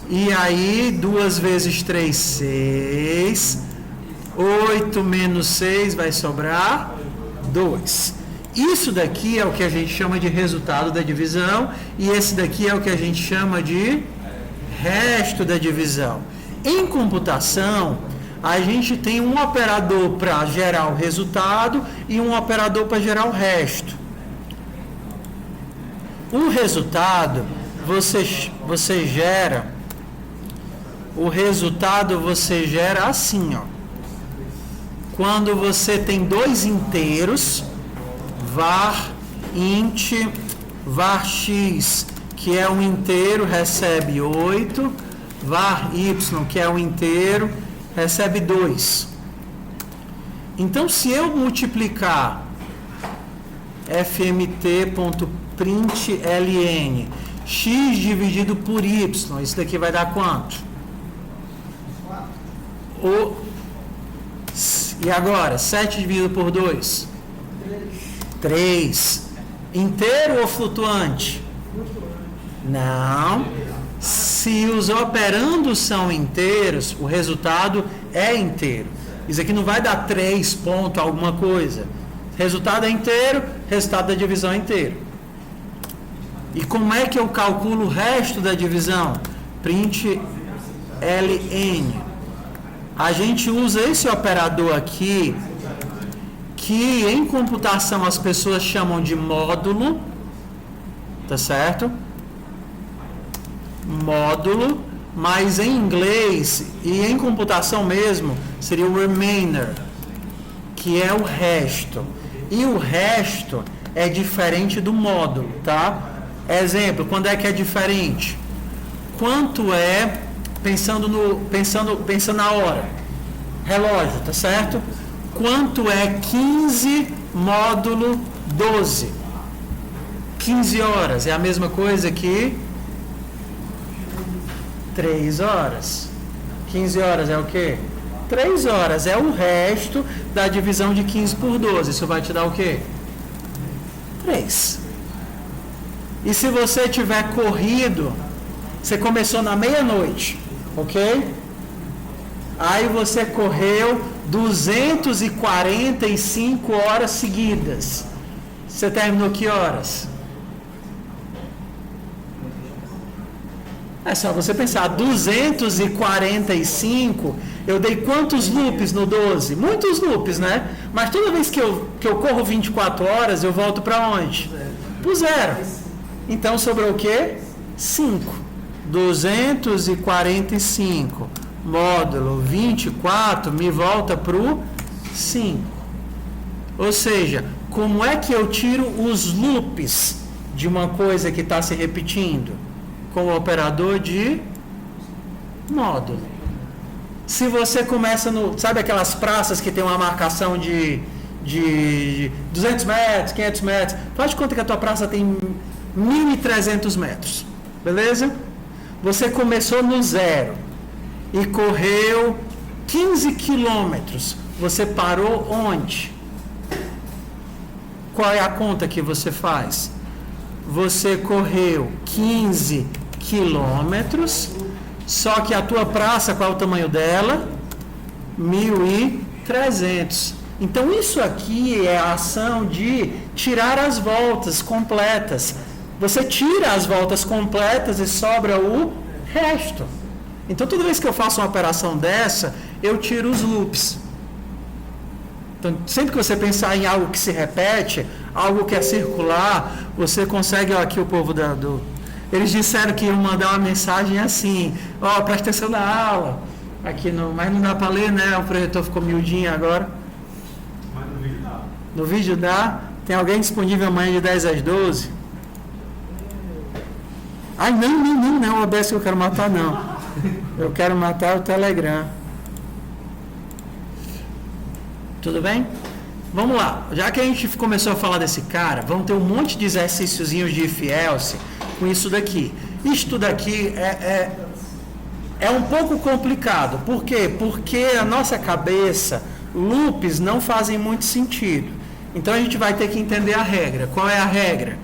E aí, 2 vezes 3, 6. 8 menos 6 vai sobrar 2. Isso daqui é o que a gente chama de resultado da divisão. E esse daqui é o que a gente chama de resto da divisão. Em computação, a gente tem um operador para gerar o resultado e um operador para gerar o resto. O resultado, você gera... O resultado você gera assim, ó. Quando você tem 2 inteiros, var int, var x, que é um inteiro, recebe 8, var y, que é um inteiro, recebe 2. Então, se eu multiplicar fmt.println x dividido por y, isso daqui vai dar quanto? E agora, 7 dividido por 2? 3. Inteiro ou flutuante? Não. Se os operandos são inteiros, o resultado é inteiro. Isso aqui não vai dar 3 ponto alguma coisa. Resultado é inteiro, resultado da divisão é inteiro. E como é que eu calculo o resto da divisão? Print ln. A gente usa esse operador aqui, que em computação as pessoas chamam de módulo, tá certo? Módulo, mas em inglês e em computação mesmo seria o remainder, que é o resto. E o resto é diferente do módulo, tá? Exemplo, quando é que é diferente? Quanto é, pensando na hora, relógio, tá certo? Quanto é 15 módulo 12? 15 horas, é a mesma coisa que 3 horas. 15 horas é o quê? 3 horas, é o resto da divisão de 15 por 12. Isso vai te dar o quê? 3. E se você tiver corrido, você começou na meia-noite, ok? Aí você correu 245 horas seguidas. Você terminou que horas? É só você pensar, 245, eu dei quantos loops no 12? Muitos loops, né? Mas toda vez que eu corro 24 horas, eu volto para onde? Pro zero. Então sobrou o quê? 5. 245 módulo 24 me volta pro 5. Ou seja, como é que eu tiro os loops de uma coisa que está se repetindo? Com o operador de módulo. Se você começa no... Sabe aquelas praças que tem uma marcação de 200 metros, 500 metros? Faz de conta que a tua praça tem 1.300 metros. Beleza? Você começou no zero e correu 15 quilômetros. Você parou onde? Qual é a conta que você faz? Você correu 15 quilômetros, só que a tua praça, qual é o tamanho dela? 1.300. Então isso aqui é a ação de tirar as voltas completas. Você tira as voltas completas e sobra o resto. Então toda vez que eu faço uma operação dessa, eu tiro os loops. Então, sempre que você pensar em algo que se repete, algo que é circular, você consegue, ó, aqui o povo eles disseram que iam mandar uma mensagem assim, ó, presta atenção na aula, aqui mas não dá para ler, né, o projetor ficou miudinho agora. Mas no vídeo dá. No vídeo dá? Tem alguém disponível amanhã de 10 às 12? Ai, não, o OBS que eu quero matar não. Eu quero matar o Telegram. Tudo bem? Vamos lá. Já que a gente começou a falar desse cara, vamos ter um monte de exercíciozinhos de if else com isso daqui. Isto daqui é um pouco complicado. Por quê? Porque a nossa cabeça, loops não fazem muito sentido. Então a gente vai ter que entender a regra. Qual é a regra?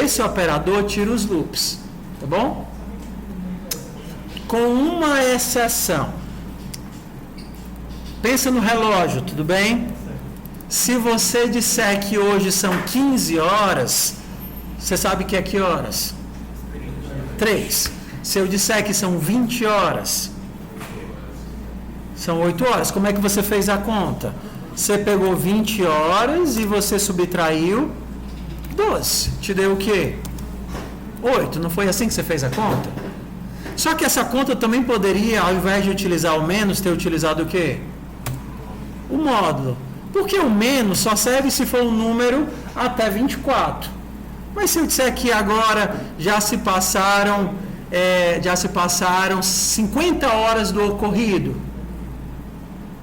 Esse operador tira os loops. Tá bom? Com uma exceção. Pensa no relógio, tudo bem? Se você disser que hoje são 15 horas, você sabe que é que horas? 3. Se eu disser que são 20 horas, são 8 horas. Como é que você fez a conta? Você pegou 20 horas e você subtraiu 12. Te deu o quê? 8. Não foi assim que você fez a conta? Só que essa conta também poderia, ao invés de utilizar o menos, ter utilizado o quê? O módulo. Porque o menos só serve se for um número até 24. Mas se eu disser que agora já se passaram 50 horas do ocorrido,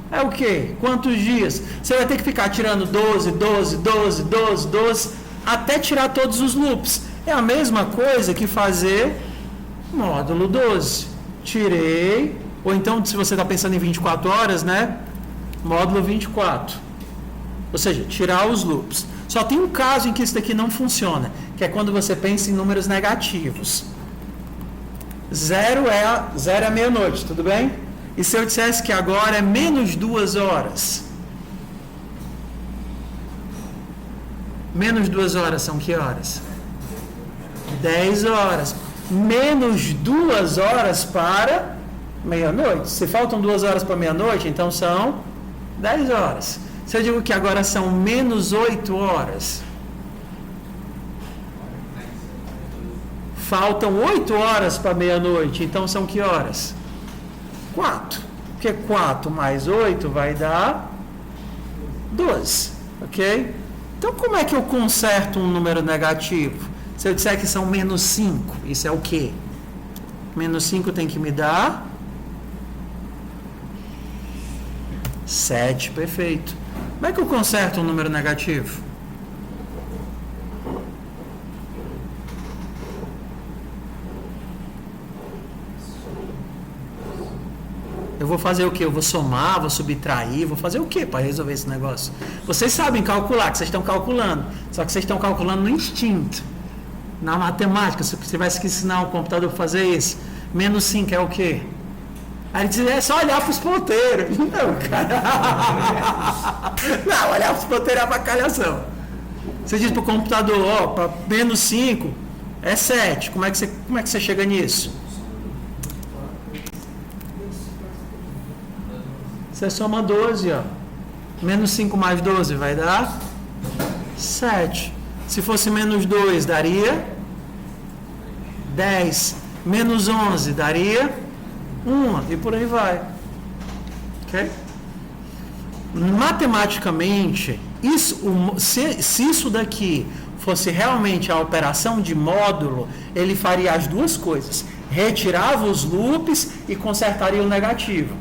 é o quê? Quantos dias? Você vai ter que ficar tirando 12, até tirar todos os loops. É a mesma coisa que fazer módulo 12. Tirei, ou então se você está pensando em 24 horas, né? Módulo 24. Ou seja, tirar os loops. Só tem um caso em que isso daqui não funciona, que é quando você pensa em números negativos. 0 é meia-noite, tudo bem? E se eu dissesse que agora é menos 2 horas? Menos 2 horas são que horas? 10 horas. Menos 2 horas para meia-noite. Se faltam 2 horas para meia-noite, então são 10 horas. Se eu digo que agora são menos 8 horas, faltam 8 horas para meia-noite, então são que horas? 4. Porque 4 mais 8 vai dar 12. Ok? Então como é que eu conserto um número negativo? Se eu disser que são menos 5, isso é o quê? Menos 5 tem que me dar 7, perfeito. Como é que eu conserto um número negativo? Eu vou fazer o quê? Eu vou somar, vou subtrair, vou fazer o quê para resolver esse negócio? Vocês sabem calcular, que vocês estão calculando. Só que vocês estão calculando no instinto. Na matemática, se você tivesse que ensinar o computador a fazer isso, menos 5 é o quê? Aí ele diz, é só olhar para os ponteiros. Não, cara. Não, olhar para os ponteiros é avacalhação. Você diz para o computador, ó, para menos 5 é 7. Como é que você chega nisso? Você soma 12, ó. Menos 5 mais 12 vai dar 7. Se fosse menos 2, daria 10. Menos 11 daria 1. E por aí vai. Ok? Matematicamente, se isso daqui fosse realmente a operação de módulo, ele faria as duas coisas. Retirava os loops e consertaria o negativo.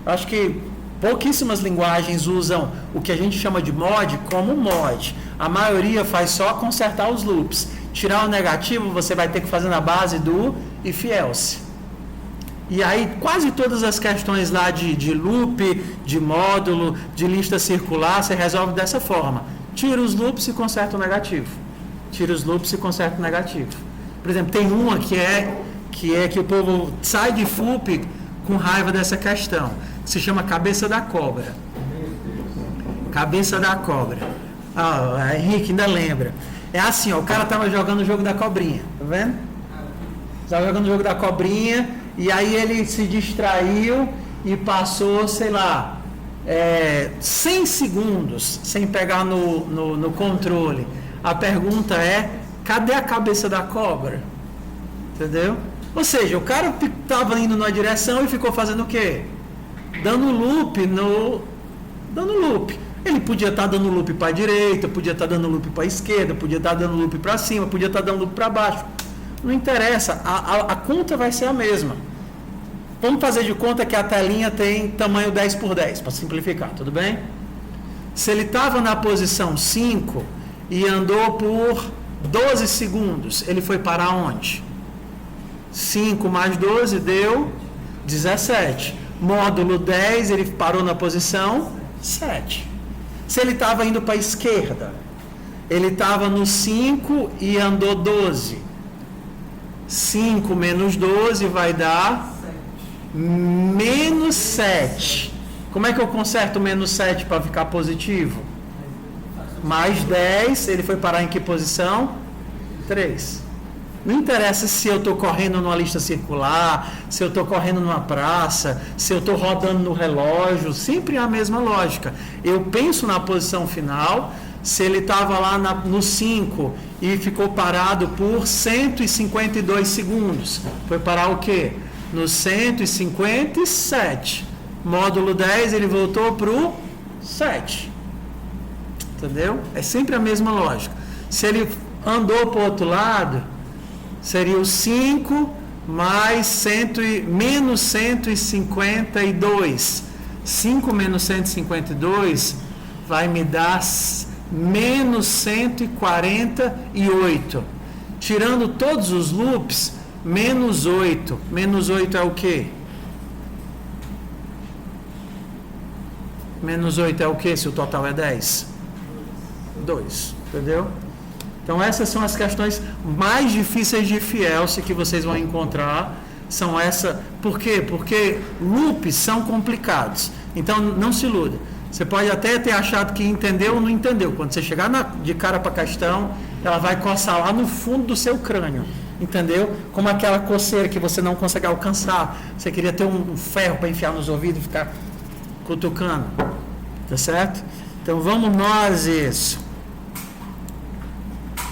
Acho que pouquíssimas linguagens usam o que a gente chama de mod como mod. A maioria faz só consertar os loops. Tirar o negativo, você vai ter que fazer na base do if else. E aí, quase todas as questões lá de loop, de módulo, de lista circular, você resolve dessa forma. Tira os loops e conserta o negativo. Tira os loops e conserta o negativo. Por exemplo, tem uma que o povo sai de FUP com raiva dessa questão. Se chama cabeça da cobra. Cabeça da cobra. Ah, Henrique ainda lembra. É assim, ó, o cara tava jogando o jogo da cobrinha, tá vendo? Tava jogando o jogo da cobrinha e aí ele se distraiu e passou, sei lá, 100 segundos sem pegar no controle. A pergunta é, cadê a cabeça da cobra? Entendeu? Ou seja, o cara estava indo numa direção e ficou fazendo o quê? Dando loop dando loop. Ele podia estar dando loop para a direita, podia estar dando loop para a esquerda, podia estar dando loop para cima, podia estar dando loop para baixo. Não interessa, a conta vai ser a mesma. Vamos fazer de conta que a telinha tem tamanho 10 por 10, para simplificar, tudo bem? Se ele estava na posição 5 e andou por 12 segundos, ele foi parar onde? 5 mais 12 deu 17. Módulo 10, ele parou na posição 7. Se ele estava indo para a esquerda, ele estava no 5 e andou 12. 5 menos 12 vai dar menos 7. Como é que eu conserto menos 7 para ficar positivo? Mais 10, ele foi parar em que posição? 3. Não interessa se eu estou correndo numa lista circular, se eu estou correndo numa praça, se eu estou rodando no relógio, sempre é a mesma lógica. Eu penso na posição final, se ele estava lá no 5 e ficou parado por 152 segundos, foi parar o quê? No 157. Módulo 10, ele voltou para o 7. Entendeu? É sempre a mesma lógica. Se ele andou para o outro lado, seria o 5 mais menos 152. 5 menos 152 vai me dar menos 148. Tirando todos os loops, menos 8. Menos 8 é o quê? Menos 8 é o quê se o total é 10? 2. Entendeu? Então essas são as questões mais difíceis de if else que vocês vão encontrar. São essa. Por quê? Porque loops são complicados. Então não se iluda. Você pode até ter achado que entendeu ou não entendeu. Quando você chegar de cara para a questão, ela vai coçar lá no fundo do seu crânio. Entendeu? Como aquela coceira que você não consegue alcançar. Você queria ter um ferro para enfiar nos ouvidos e ficar cutucando. Tá certo? Então vamos nós isso.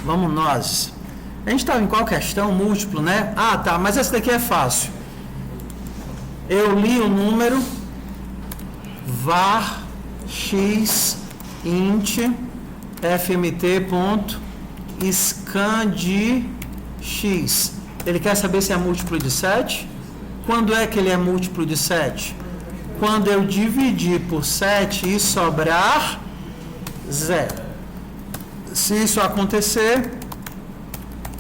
Vamos nós. A gente estava em qual questão? Múltiplo, né? Ah, tá, mas essa daqui é fácil. Eu li o número var x int fmt.scan de x. Ele quer saber se é múltiplo de 7. Quando é que ele é múltiplo de 7? Quando eu dividir por 7 e sobrar 0. Se isso acontecer,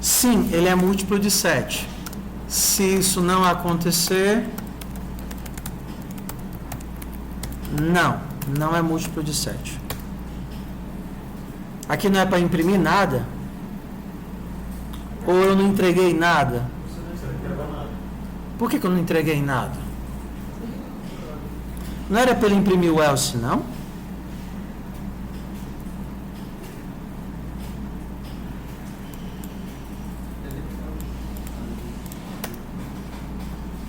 sim, ele é múltiplo de 7. Se isso não acontecer, não é múltiplo de 7. Aqui não é para imprimir nada? Ou eu não entreguei nada? Por que eu não entreguei nada? Não era para ele imprimir o else, não?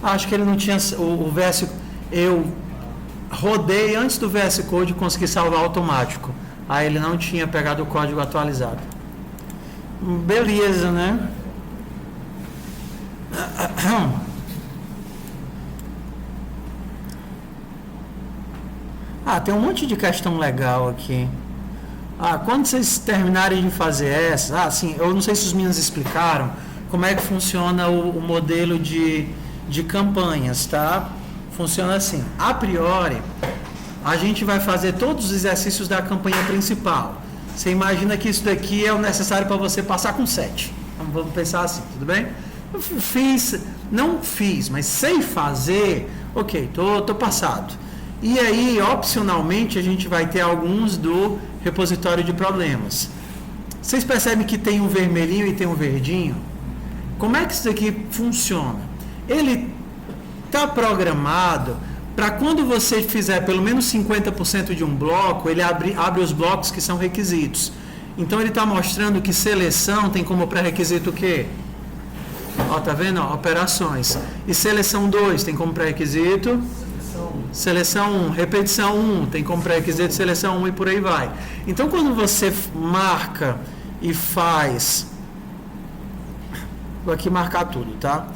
Acho que ele não tinha o VS. Eu rodei antes do VS Code e consegui salvar automático. Aí ele não tinha pegado o código atualizado. Beleza, né? Tem um monte de questão legal aqui. Quando vocês terminarem de fazer essa, sim, eu não sei se os meninos explicaram como é que funciona o modelo de campanhas, tá? Funciona assim. A priori, a gente vai fazer todos os exercícios da campanha principal. Você imagina que isso daqui é o necessário para você passar com 7. Vamos pensar assim, tudo bem? Não fiz, mas sei fazer, ok, tô passado. E aí, opcionalmente, a gente vai ter alguns do repositório de problemas. Vocês percebem que tem um vermelhinho e tem um verdinho? Como é que isso daqui funciona? Ele está programado para quando você fizer pelo menos 50% de um bloco, ele abre os blocos que são requisitos. Então ele está mostrando que seleção tem como pré-requisito o quê? Tá vendo? Operações. E seleção 2 tem como pré-requisito? Seleção 1. Repetição 1 tem como pré-requisito seleção 1 e por aí vai. Então quando você marca e faz... Vou aqui marcar tudo, tá?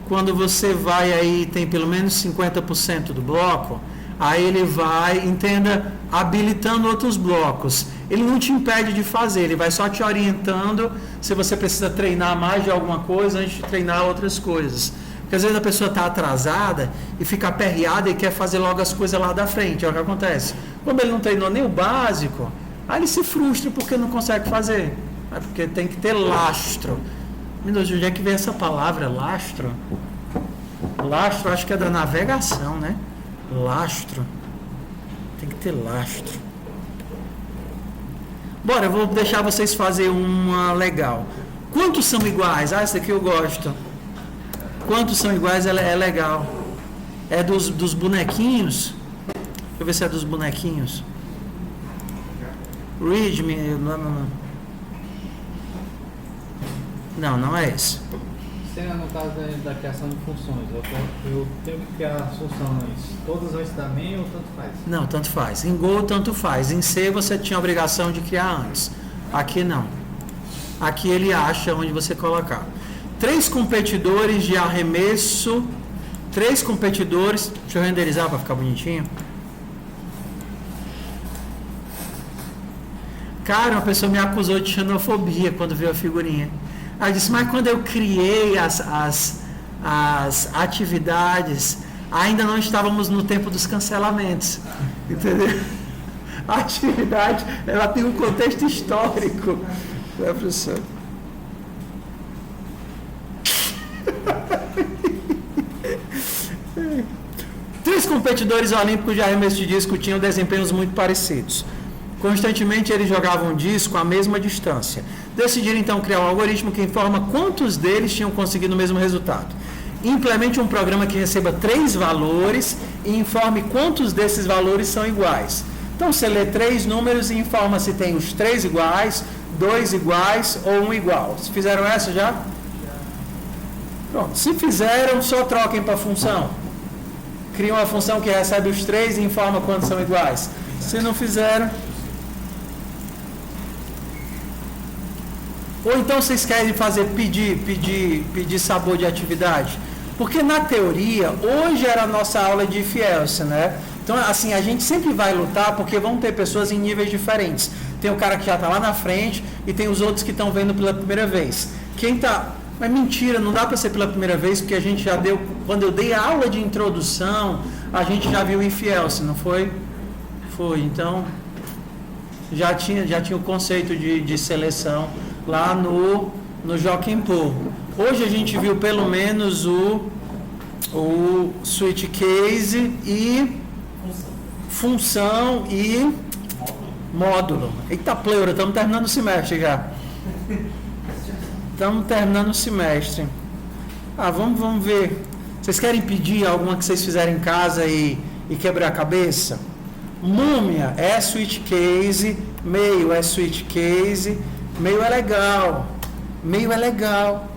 Quando você vai aí, tem pelo menos 50% do bloco, aí ele vai, entenda, habilitando outros blocos. Ele não te impede de fazer, ele vai só te orientando se você precisa treinar mais de alguma coisa antes de treinar outras coisas. Porque às vezes a pessoa está atrasada e fica aperreada e quer fazer logo as coisas lá da frente. É o que acontece. Como ele não treinou nem o básico, aí ele se frustra porque não consegue fazer. É porque tem que ter lastro. Meu Deus, de onde é que vem essa palavra, lastro? Lastro, acho que é da navegação, né? Lastro. Tem que ter lastro. Bora, eu vou deixar vocês fazerem uma legal. Quantos são iguais? Essa aqui eu gosto. Quantos são iguais é legal. É dos bonequinhos. Deixa eu ver se é dos bonequinhos. Read me. Não é esse. No caso da criação de funções, eu tenho que criar funções, todas vão se dar bem ou tanto faz? Não, tanto faz. Em Go, tanto faz. Em C, você tinha a obrigação de criar antes. Aqui, não. Aqui ele acha onde você colocar. 3 competidores de arremesso. 3 competidores. Deixa eu renderizar para ficar bonitinho. Cara, uma pessoa me acusou de xenofobia quando viu a figurinha. Aí eu disse, mas quando eu criei as atividades, ainda não estávamos no tempo dos cancelamentos. Entendeu? A atividade, ela tem um contexto histórico. Né, professor? Três competidores olímpicos de arremesso de disco tinham desempenhos muito parecidos. Constantemente eles jogavam disco à mesma distância. Decidiram então criar um algoritmo que informa quantos deles tinham conseguido o mesmo resultado. Implemente um programa que receba 3 valores e informe quantos desses valores são iguais. Então você lê 3 números e informa se tem os 3 iguais, 2 iguais ou 1 igual. Se fizeram essa já? Pronto. Se fizeram, só troquem para a função. Criam uma função que recebe os 3 e informa quantos são iguais. Se não fizeram... Ou então vocês querem pedir sabor de atividade? Porque na teoria, hoje era a nossa aula de if else, né? Então, assim, a gente sempre vai lutar porque vão ter pessoas em níveis diferentes. Tem o cara que já está lá na frente e tem os outros que estão vendo pela primeira vez. Quem está... Mas mentira, não dá para ser pela primeira vez, porque a gente já deu... Quando eu dei a aula de introdução, a gente já viu if else, não foi? Foi, então... Já tinha o conceito de seleção lá no Joaquim Pô. Hoje a gente viu pelo menos o switch case e função e módulo. Eita pleura, estamos terminando o semestre já. Estamos terminando o semestre. Vamos ver. Vocês querem pedir alguma que vocês fizerem em casa e e quebrar a cabeça? Múmia é switch case, meio é switch case, meio é legal. Meio é legal.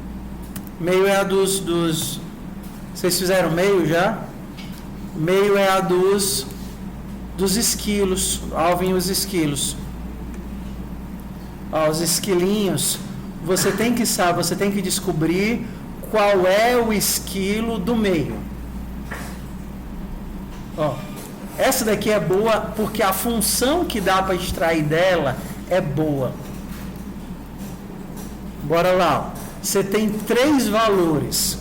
Meio é a dos... Vocês fizeram meio já? Meio é a dos esquilos. Alvin, os esquilos. Ó, os esquilinhos. Você tem que saber, você tem que descobrir qual é o esquilo do meio. Ó, essa daqui é boa porque a função que dá para extrair dela é boa. Bora lá. Você tem 3 valores.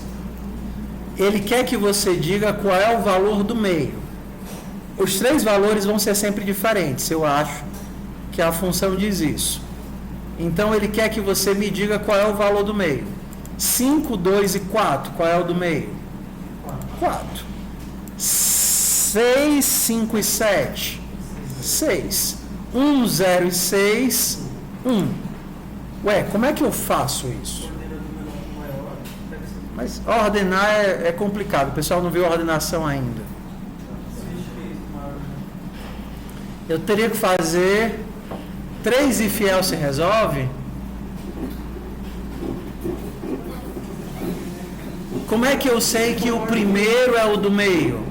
Ele quer que você diga qual é o valor do meio. Os 3 valores vão ser sempre diferentes, eu acho que a função diz isso. Então ele quer que você me diga qual é o valor do meio. 5, 2 e 4, qual é o do meio? 4. 6, 5 e 7, 6. 1, 0 e 6, 1. Ué, como é que eu faço isso? Mas ordenar é complicado, o pessoal não viu a ordenação ainda. Eu teria que fazer 3 if else resolve? Como é que eu sei que o primeiro é o do meio?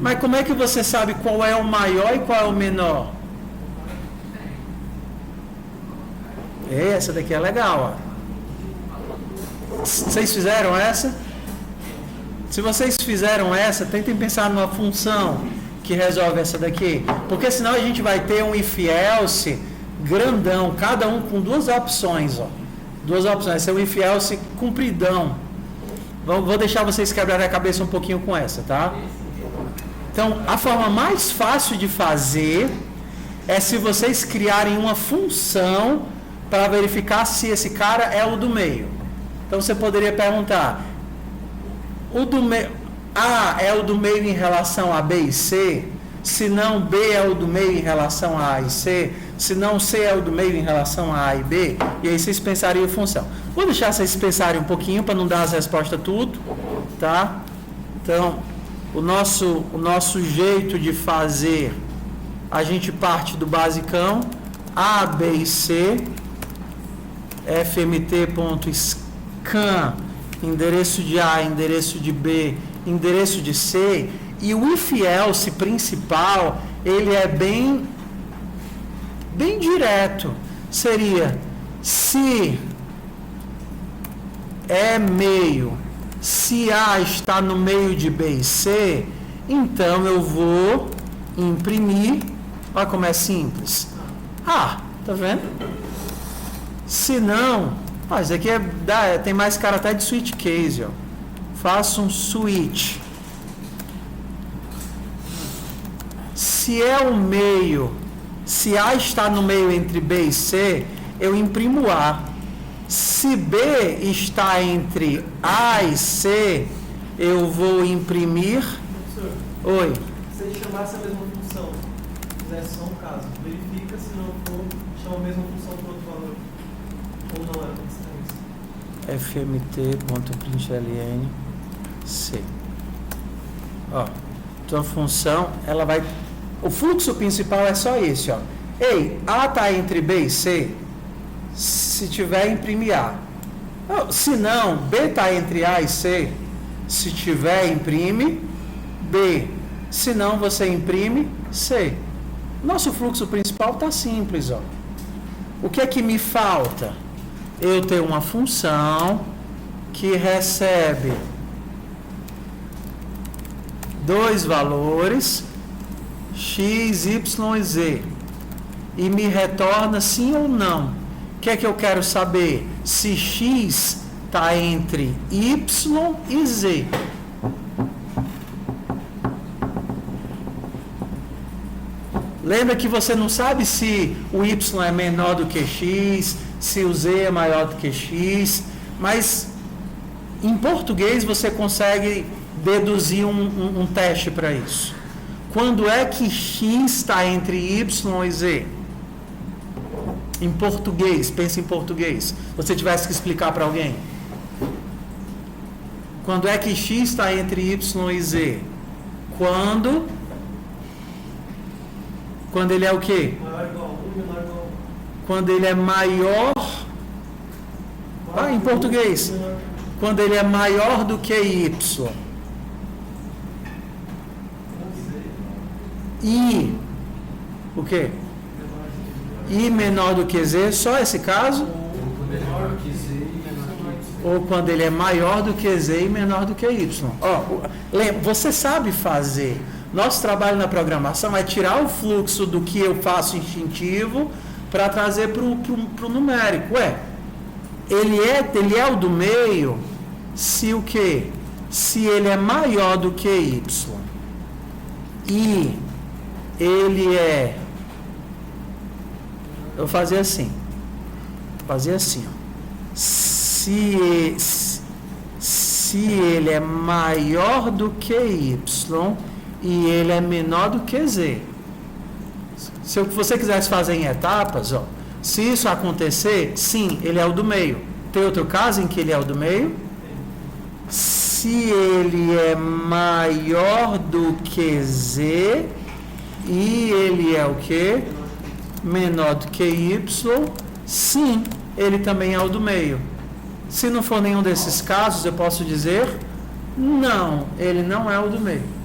Mas como é que você sabe qual é o maior e qual é o menor? Essa daqui é legal, ó. Vocês fizeram essa? Se vocês fizeram essa, tentem pensar numa função que resolve essa daqui. Porque senão a gente vai ter um if else grandão, cada um com 2 opções, ó. 2 opções, esse é o if else compridão. Vou deixar vocês quebrarem a cabeça um pouquinho com essa, tá? Então, a forma mais fácil de fazer é se vocês criarem uma função para verificar se esse cara é o do meio. Então você poderia perguntar: o do meio, A é o do meio em relação a B e C? Se não, B é o do meio em relação a A e C? Se não, C é o do meio em relação a A e B? E aí vocês pensariam em função. Vou deixar vocês pensarem um pouquinho para não dar as respostas tudo, tá? Então, o nosso jeito de fazer, a gente parte do basicão, A, B e C, fmt.scan, endereço de A, endereço de B, endereço de C, e o if else principal, ele é bem direto. Seria: se é meio, se A está no meio de B e C, então eu vou imprimir. Olha como é simples. Tá vendo? Se não, isso aqui tem mais cara até de switch case, ó. Faço um switch. Se é o meio, se A está no meio entre B e C, eu imprimo A. Se B está entre A e C, eu vou imprimir. Professor, Oi. se ele chamar essa mesma função, fizer só um caso, verifica se não for, chama a mesma função para outro valor. Ou não é isso? fmt.println C. Ó, tua função, ela vai. O fluxo principal é só esse, ó. Ei, A está entre B e C. Se tiver, imprime A. Se não, B está entre A e C. Se tiver, imprime B. Se não, você imprime C. Nosso fluxo principal está simples, ó. O que é que me falta? Eu tenho uma função que recebe 2 valores, x, y e z, e me retorna sim ou não. O que é que eu quero saber? Se x está entre y e z. Lembra que você não sabe se o y é menor do que x, se o z é maior do que x, mas em português você consegue deduzir um teste para isso. Quando é que x está entre y e z? Em português, pensa em português. Se você tivesse que explicar para alguém. Quando é que x está entre y e z? Quando ele é o quê? Maior igual a 1, menor igual a 1. Quando ele é maior... em português. Quando ele é maior do que y. I. O quê? I menor do que z, só esse caso? Ou quando ele é maior do que z e menor do que y. Você sabe fazer. Nosso trabalho na programação é tirar o fluxo do que eu faço instintivo para trazer para o numérico. Ele é o do meio se o quê? Se ele é maior do que y e ele é... Eu vou fazer assim. Se ele é maior do que y e ele é menor do que z. Se você quisesse fazer em etapas, se isso acontecer, sim, ele é o do meio. Tem outro caso em que ele é o do meio? Se ele é maior do que z e ele é o quê? Menor do que y, sim, ele também é o do meio. Se não for nenhum desses casos, eu posso dizer, não, ele não é o do meio.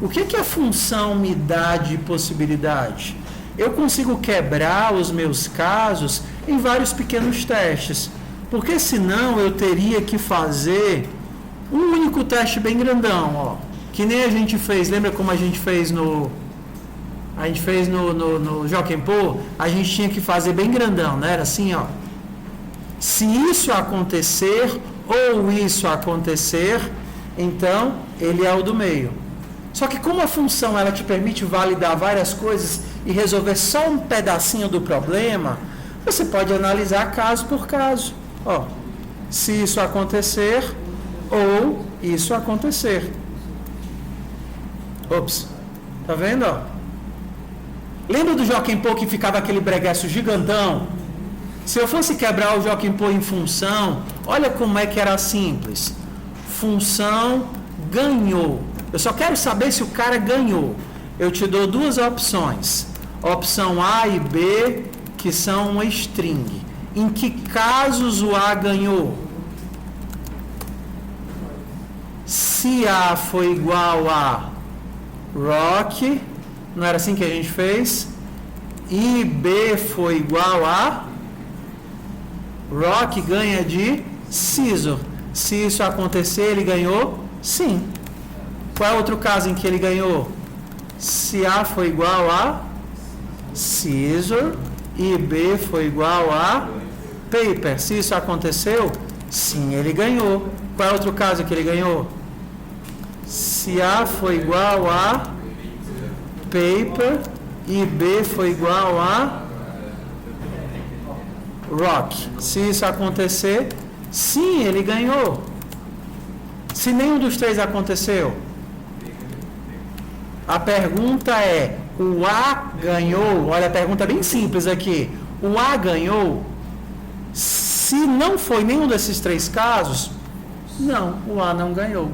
O que a função me dá de possibilidade? Eu consigo quebrar os meus casos em vários pequenos testes, porque senão eu teria que fazer um único teste bem grandão, que nem a gente fez. Lembra como a gente fez no Joaquim Pô? A gente tinha que fazer bem grandão, né? Era assim, se isso acontecer ou isso acontecer, então ele é o do meio. Só que como a função ela te permite validar várias coisas e resolver só um pedacinho do problema, você pode analisar caso por caso. Se isso acontecer ou isso acontecer. Ops, tá vendo? Lembra do Joaquim Pô que ficava aquele breguesso gigantão? Se eu fosse quebrar o Joaquim Pô em função, olha como é que era simples. Função ganhou. Eu só quero saber se o cara ganhou. Eu te dou duas opções. Opção A e B, que são uma string. Em que casos o A ganhou? Se A foi igual a rock, não era assim que a gente fez? E B foi igual a rock ganha de scissor. Se isso acontecer, ele ganhou? Sim. Qual é outro caso em que ele ganhou? Se A foi igual a scissor e B foi igual a paper. Se isso aconteceu, sim, ele ganhou. Qual é outro caso que ele ganhou? Se A foi igual a paper e B foi igual a rock. Se isso acontecer, sim, ele ganhou. Se nenhum dos três aconteceu, a pergunta é, o A ganhou? Olha, a pergunta é bem simples aqui. O A ganhou? Se não foi nenhum desses três casos, não, o A não ganhou.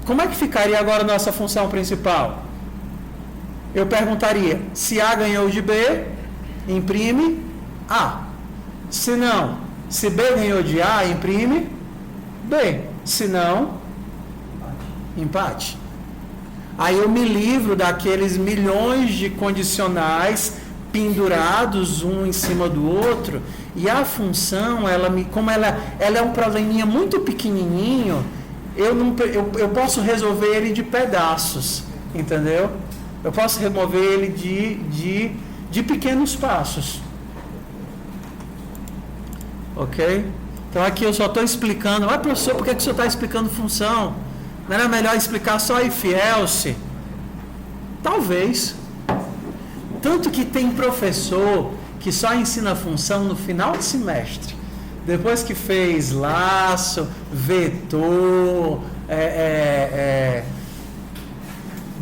Como é que ficaria agora a nossa função principal? Eu perguntaria, se A ganhou de B, imprime A. Se não, se B ganhou de A, imprime B. Se não, empate. Aí eu me livro daqueles milhões de condicionais pendurados um em cima do outro, e a função, como ela é um probleminha muito pequenininho, eu posso resolver ele de pedaços, entendeu? Eu posso remover ele de pequenos passos. Ok? Então aqui eu só estou explicando. Mas professor, por que o senhor está explicando função? Não era melhor explicar só if else? Talvez. Tanto que tem professor que só ensina função no final de semestre. Depois que fez laço, vetor,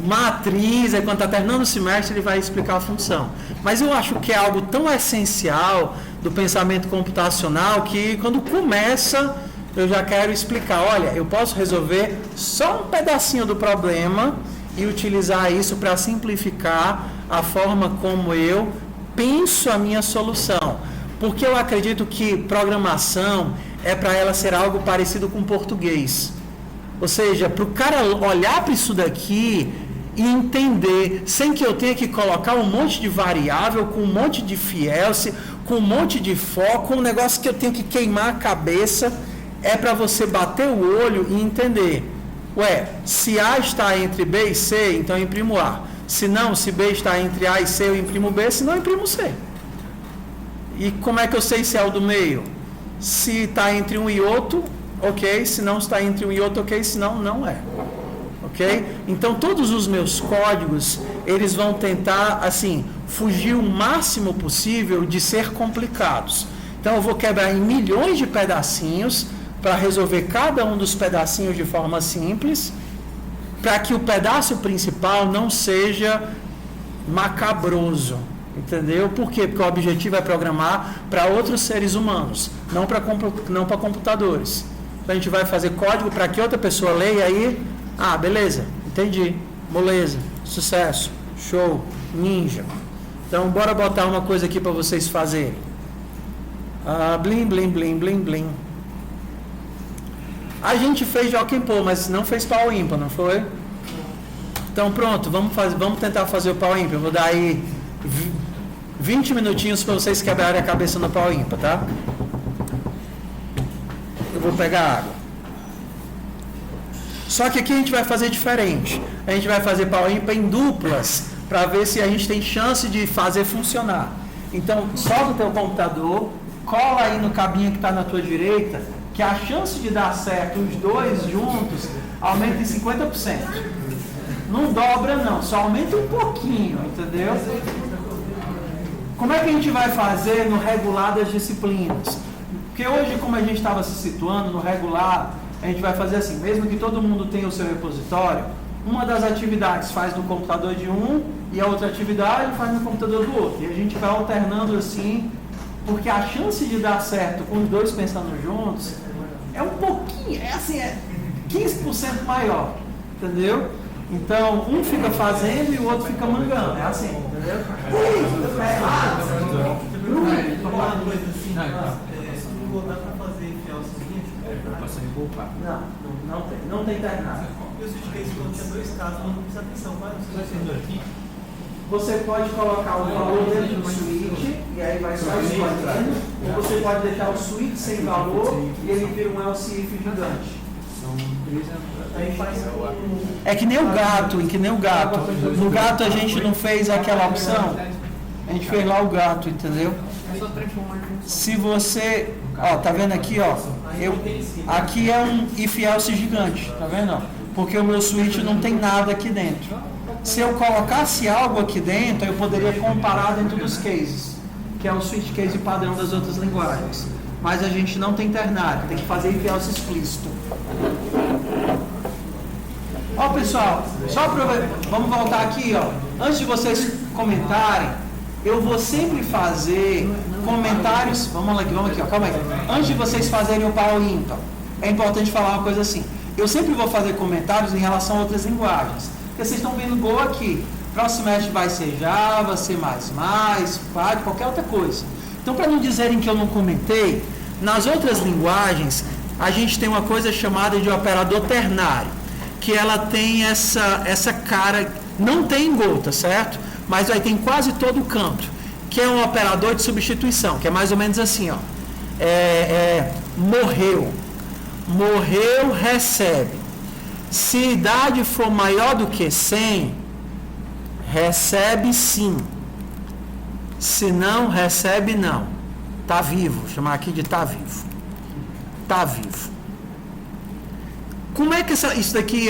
matriz, aí quando está terminando o semestre ele vai explicar a função. Mas eu acho que é algo tão essencial do pensamento computacional que quando começa eu já quero explicar, olha, eu posso resolver só um pedacinho do problema e utilizar isso para simplificar a forma como eu penso a minha solução. Porque eu acredito que programação é para ela ser algo parecido com português. Ou seja, para o cara olhar para isso daqui e entender, sem que eu tenha que colocar um monte de variável, com um monte de fielse, com um monte de for, com um negócio que eu tenho que queimar a cabeça, é para você bater o olho e entender. Ué, se A está entre B e C, então eu imprimo A. Se não, se B está entre A e C, eu imprimo B, se não, eu imprimo C. E como é que eu sei se é o do meio? Se está entre um e outro, ok. Se não está entre um e outro, ok. Se não, não é. Ok? Então, todos os meus códigos, eles vão tentar, assim, fugir o máximo possível de ser complicados. Então, eu vou quebrar em milhões de pedacinhos para resolver cada um dos pedacinhos de forma simples, para que o pedaço principal não seja macabroso. Entendeu? Por quê? Porque o objetivo é programar para outros seres humanos, não para computadores. Então, a gente vai fazer código para que outra pessoa leia aí. Ah, beleza, entendi, moleza, sucesso, show, ninja. Então, bora botar uma coisa aqui para vocês fazerem. Blim, blim, blim, blim, blim. A gente fez Jockey Pô, mas não fez pau ímpar, não foi? Então, pronto, vamos tentar fazer o pau ímpar. Eu vou dar aí 20 minutinhos para vocês quebrarem a cabeça no pau ímpar, tá? Eu vou pegar água. Só que aqui a gente vai fazer diferente. A gente vai fazer pau ímpar em duplas, para ver se a gente tem chance de fazer funcionar. Então, solta o teu computador, cola aí no cabinho que está na tua direita, que a chance de dar certo os dois juntos aumenta em 50%. Não dobra não, só aumenta um pouquinho, entendeu? Como é que a gente vai fazer no regular das disciplinas? Porque hoje, como a gente estava se situando no regular, a gente vai fazer assim, mesmo que todo mundo tenha o seu repositório, uma das atividades faz no computador de um e a outra atividade faz no computador do outro. E a gente vai alternando assim, porque a chance de dar certo com os dois pensando juntos é um pouquinho, é assim, é 15% maior, entendeu? Então, um fica fazendo e o outro fica mangando, é assim, entendeu? Não dá para fazer enfiar o seguinte? Não tem terminado. Eu sugeri que quando tinha dois casos, não precisa atenção. Você vai sendo aqui? Você pode colocar o valor dentro do switch e aí vai só escolhendo, ou você pode deixar o switch sem valor e ele vira um else if gigante. É que nem o gato, No gato a gente não fez aquela opção. A gente fez lá o gato, entendeu? Se você, ó, tá vendo aqui, ó, aqui é um if else gigante, tá vendo? Ó? Porque o meu switch não tem nada aqui dentro. Se eu colocasse algo aqui dentro, eu poderia comparar dentro dos cases, que é o switch case padrão das outras linguagens. Mas a gente não tem ternário, tem que fazer if else explícito. Ó, pessoal, só aproveitar, vamos voltar aqui, ó. Antes de vocês comentarem, eu vou sempre fazer comentários. Vamos aqui, ó, calma aí. Antes de vocês fazerem o pau ímpar, é importante falar uma coisa assim. Eu sempre vou fazer comentários em relação a outras linguagens. Porque vocês estão vendo Go aqui. Próximo semestre vai ser Java, C++, Python, qualquer outra coisa. Então, para não dizerem que eu não comentei, nas outras linguagens, a gente tem uma coisa chamada de operador ternário, que ela tem essa cara, não tem em Go, tá certo? Mas vai ter em quase todo o canto, que é um operador de substituição, que é mais ou menos assim, ó. Morreu, recebe. Se a idade for maior do que 100, recebe sim. Se não, recebe não. Tá vivo, vou chamar aqui de tá vivo. Tá vivo. Como é que isso daqui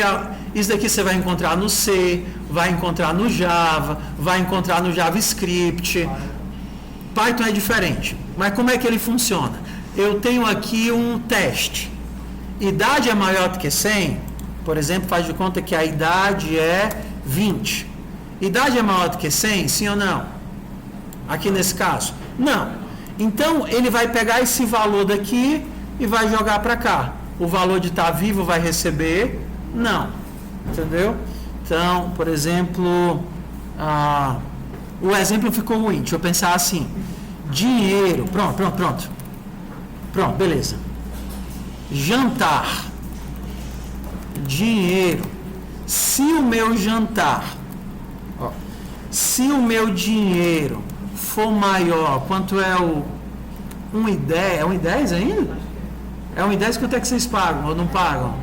você vai encontrar no C, vai encontrar no Java, vai encontrar no JavaScript. Python é diferente. Mas como é que ele funciona? Eu tenho aqui um teste. Idade é maior do que 100, por exemplo, faz de conta que a idade é 20. Idade é maior do que 100, sim ou não? Aqui nesse caso? Não. Então, ele vai pegar esse valor daqui e vai jogar para cá. O valor de estar vivo vai receber? Não. Entendeu? Então, por exemplo, o exemplo ficou ruim. Deixa eu pensar assim. Dinheiro. Pronto, beleza. Jantar. Dinheiro. Se o meu jantar, se o meu dinheiro for maior, quanto é o 1,10? É 1,10 ainda? É 1,10, quanto é que vocês pagam ou não pagam?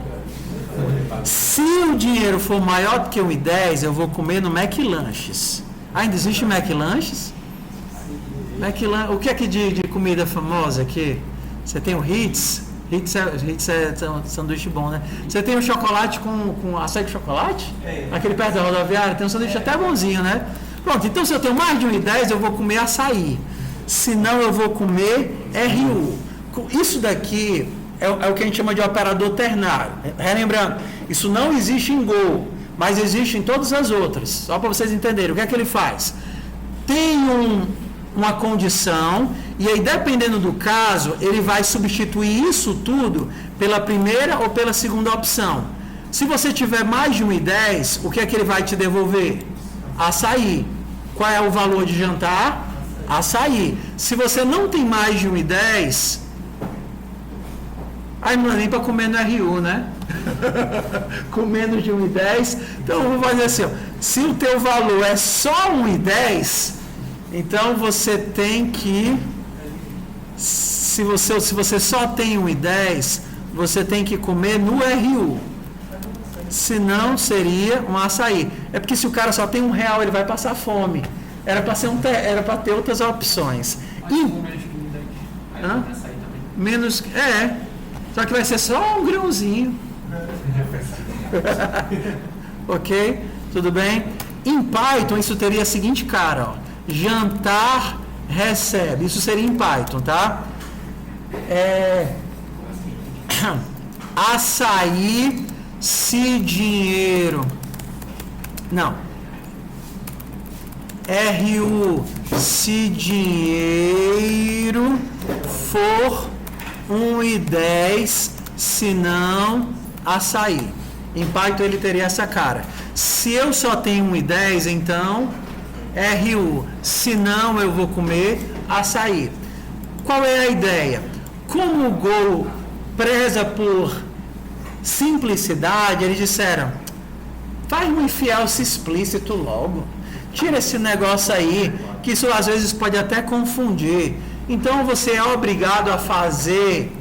Se o dinheiro for maior do que 1,10, eu vou comer no McLanches. Ainda existe McLanches? O que é que de comida famosa aqui? Você tem o Ritz. Ritz é sanduíche bom, né? Você tem o chocolate com açaí com chocolate? Aquele perto da rodoviária, tem um sanduíche até bonzinho, né? Pronto, então se eu tenho mais de 1,10, eu vou comer açaí. Se não, eu vou comer RU. Isso daqui é o que a gente chama de operador ternário. Relembrando, isso não existe em Go, mas existe em todas as outras. Só para vocês entenderem, o que é que ele faz? Tem uma condição, e aí dependendo do caso, ele vai substituir isso tudo pela primeira ou pela segunda opção. Se você tiver mais de 1,10, o que é que ele vai te devolver? Açaí. Qual é o valor de jantar? Açaí. Se você não tem mais de 1,10, aí não é nem para comer no RU, né? Com menos de 1,10. Então vamos fazer assim, ó. Se o teu valor é só 1,10, então você tem que, se você só tem 1,10, você tem que comer no RU. Senão seria um açaí. É porque se o cara só tem R$1, ele vai passar fome. Era para ter outras opções. Menos. Só que vai ser só um grãozinho. Ok? Tudo bem? Em Python isso teria a seguinte cara, ó. Jantar recebe. Isso seria em Python, tá? Açaí se dinheiro. Não. RU se dinheiro for 1,10, se não açaí. Em Python ele teria essa cara. Se eu só tenho 1,10, então RU. Se não, eu vou comer açaí. Qual é a ideia? Como o Go preza por simplicidade, eles disseram: faz um if else explícito logo. Tira esse negócio aí, que isso às vezes pode até confundir. Então você é obrigado a fazer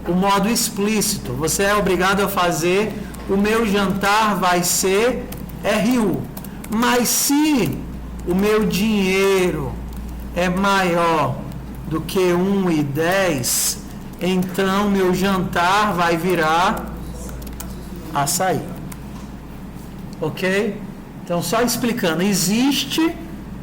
o modo explícito. Você é obrigado a fazer o meu jantar vai ser RU. Mas se o meu dinheiro é maior do que 1,10, então meu jantar vai virar açaí. Ok? Então, só explicando,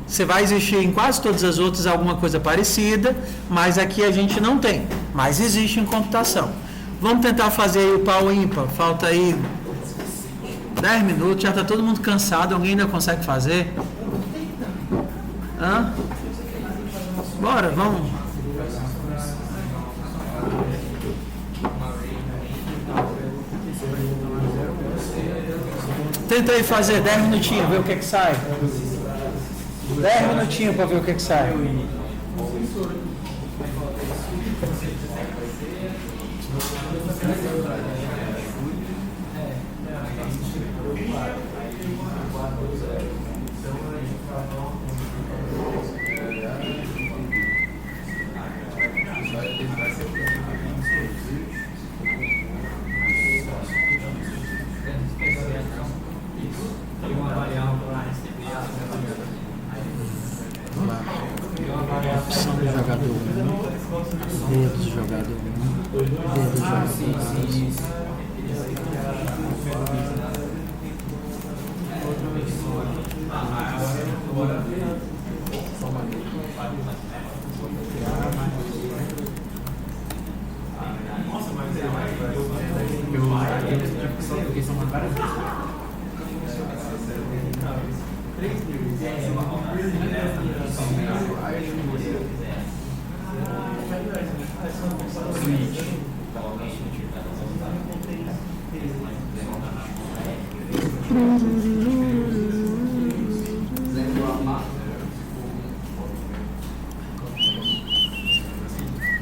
você vai existir em quase todas as outras alguma coisa parecida, mas aqui a gente não tem, mas existe em computação. Vamos tentar fazer aí o pau ímpar, falta aí 10 minutos, já está todo mundo cansado, alguém ainda consegue fazer? Bora, vamos. Tenta aí fazer 10 minutinhos, ver o que sai. 10 minutinhos para ver o que sai. Opção do jogador 1, dedo do jogador 1, dedo do jogador 2.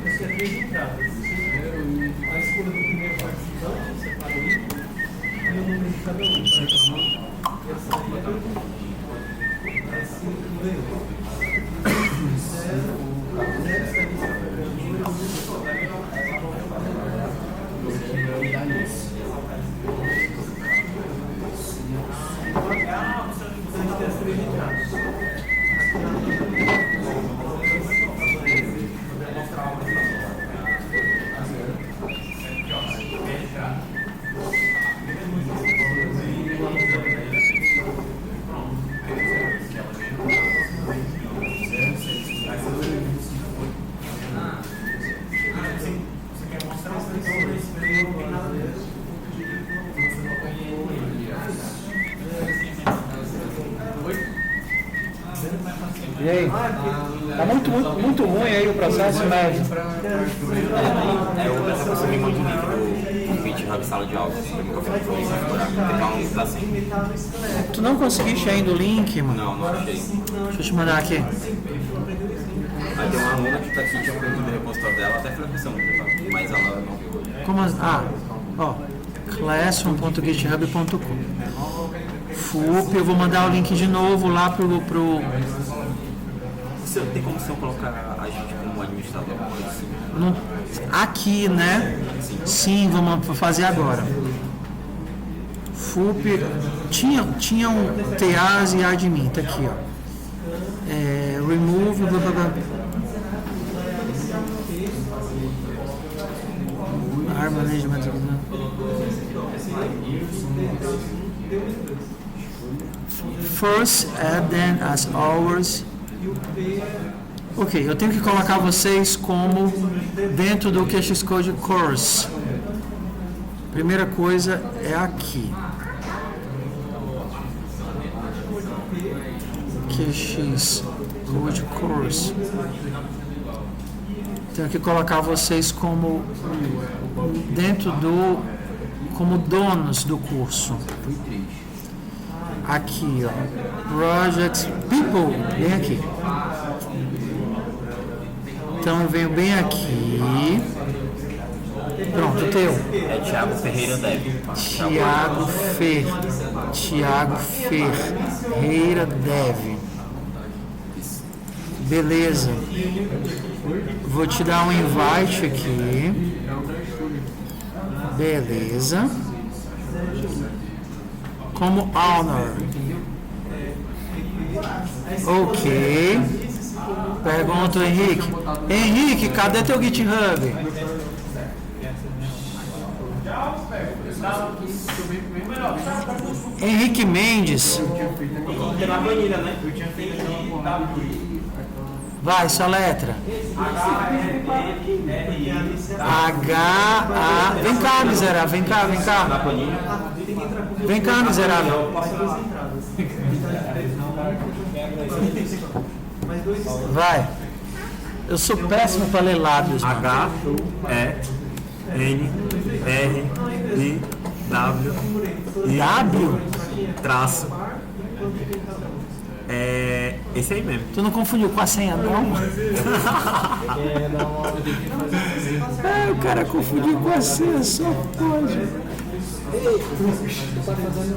Esse é 3 entradas. A escolha do primeiro participante, separa o item e o número de cada um. E essa aí é a pergunta. Assim, ganhou. E aí? Tá muito ruim aí o processo médio. Eu consumi muito livro do GitHub Sala de Aula. Eu nunca fui explorar. Tem um link assim. Tu não conseguiste ainda o link, mano? Não achei. Deixa eu te mandar aqui. Aí tem uma aluna que tá aqui, tinha perdido o repositório dela, até foi a questão, mas ela não viu. Como as... Ah, ó. classroom.github.com. FUP, eu vou mandar o link de novo lá pro... Tem como você colocar a gente como administrador? No... Aqui, né? Sim, vamos fazer agora. FUP, tinha um TAs e admin, tá aqui, ó. Remove, blá, blá, blá. Management. First, add them as hours. Ok, eu tenho que colocar vocês como dentro do QX Code Course. Primeira coisa é aqui. QX Code Course. Tenho que colocar vocês como dentro do, como donos do curso. Aqui, ó, Projects, People, vem aqui. Então eu venho bem aqui. Pronto, teu. É Thiago Ferreira Dev. Thiago Ferreira Dev. Beleza. Vou te dar um invite aqui. Beleza. Como honor. Ok. Pergunta o Henrique. Henrique, cadê teu GitHub? Henrique Mendes. Vai, sua letra. H-A. Vem cá, miserável. Vem cá. Vem cá, miserável. Vai. Eu sou péssimo para ler lábios. H-E-N-R-I-W. W? Esse aí mesmo. Tu não confundiu com a senha, não? O cara confundiu com a senha, só pode.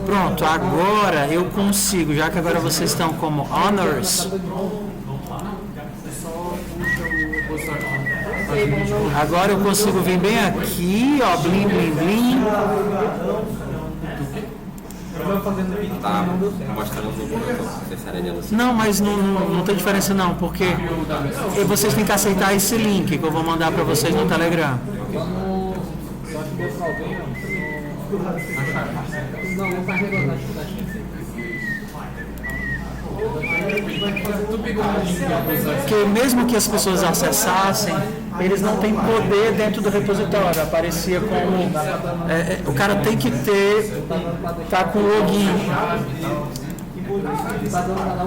Pronto, agora eu consigo, já que agora vocês estão como honors. Agora eu consigo vir bem aqui, ó, blim, blim, blim. Tá mostrando o Não, mas não tem diferença não, porque vocês têm que aceitar esse link que eu vou mandar para vocês no Telegram. Porque mesmo que as pessoas acessassem, eles não têm poder dentro do repositório. Aparecia como o cara tem que tá com o login.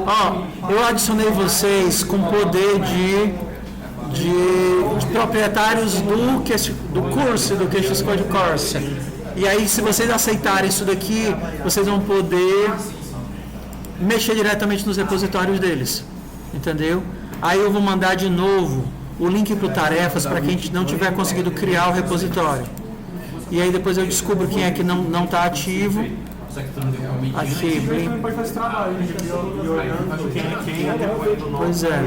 Ó, eu adicionei vocês com poder de de proprietários do curso, do QX Code Course. E aí, se vocês aceitarem isso daqui, vocês vão poder mexer diretamente nos repositórios deles, entendeu? Aí eu vou mandar de novo o link para o Tarefas para quem não tiver conseguido criar o repositório. E aí depois eu descubro quem é que não está ativo. Aqui, Pode fazer trabalho, e olhando quem é depois do nome. pois é.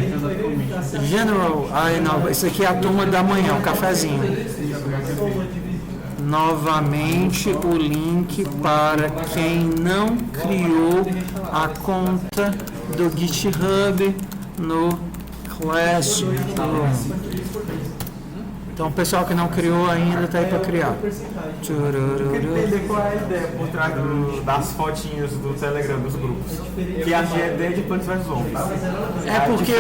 General, não, esse aqui é a turma da manhã, o cafezinho. Novamente o link para quem não criou a conta do GitHub no Classroom. Então o pessoal que não criou ainda está aí para criar. Eu queria entender qual é a ideia por trás das fotinhas do Telegram dos grupos. Que a ideia de Plants vs Zombies. É porque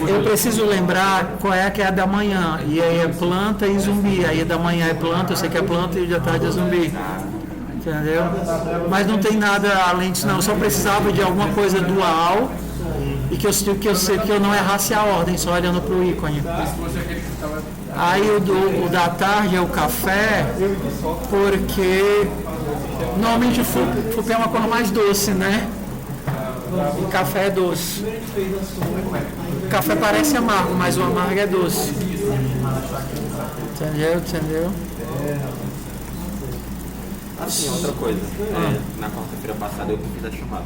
eu preciso lembrar qual é que é a da manhã. E aí é planta e zumbi. Aí a da manhã é planta, eu sei que é planta, e da tarde é zumbi. Entendeu? Mas não tem nada além disso não. Eu só precisava de alguma coisa dual e que eu não errasse a ordem, só olhando para o ícone. Aí o da tarde é o café, porque normalmente o fupé é uma cor mais doce, né? O café é doce. O café parece amargo, mas o amargo é doce. Entendeu? Assim, outra coisa. Na quarta-feira passada eu fiz a chamada.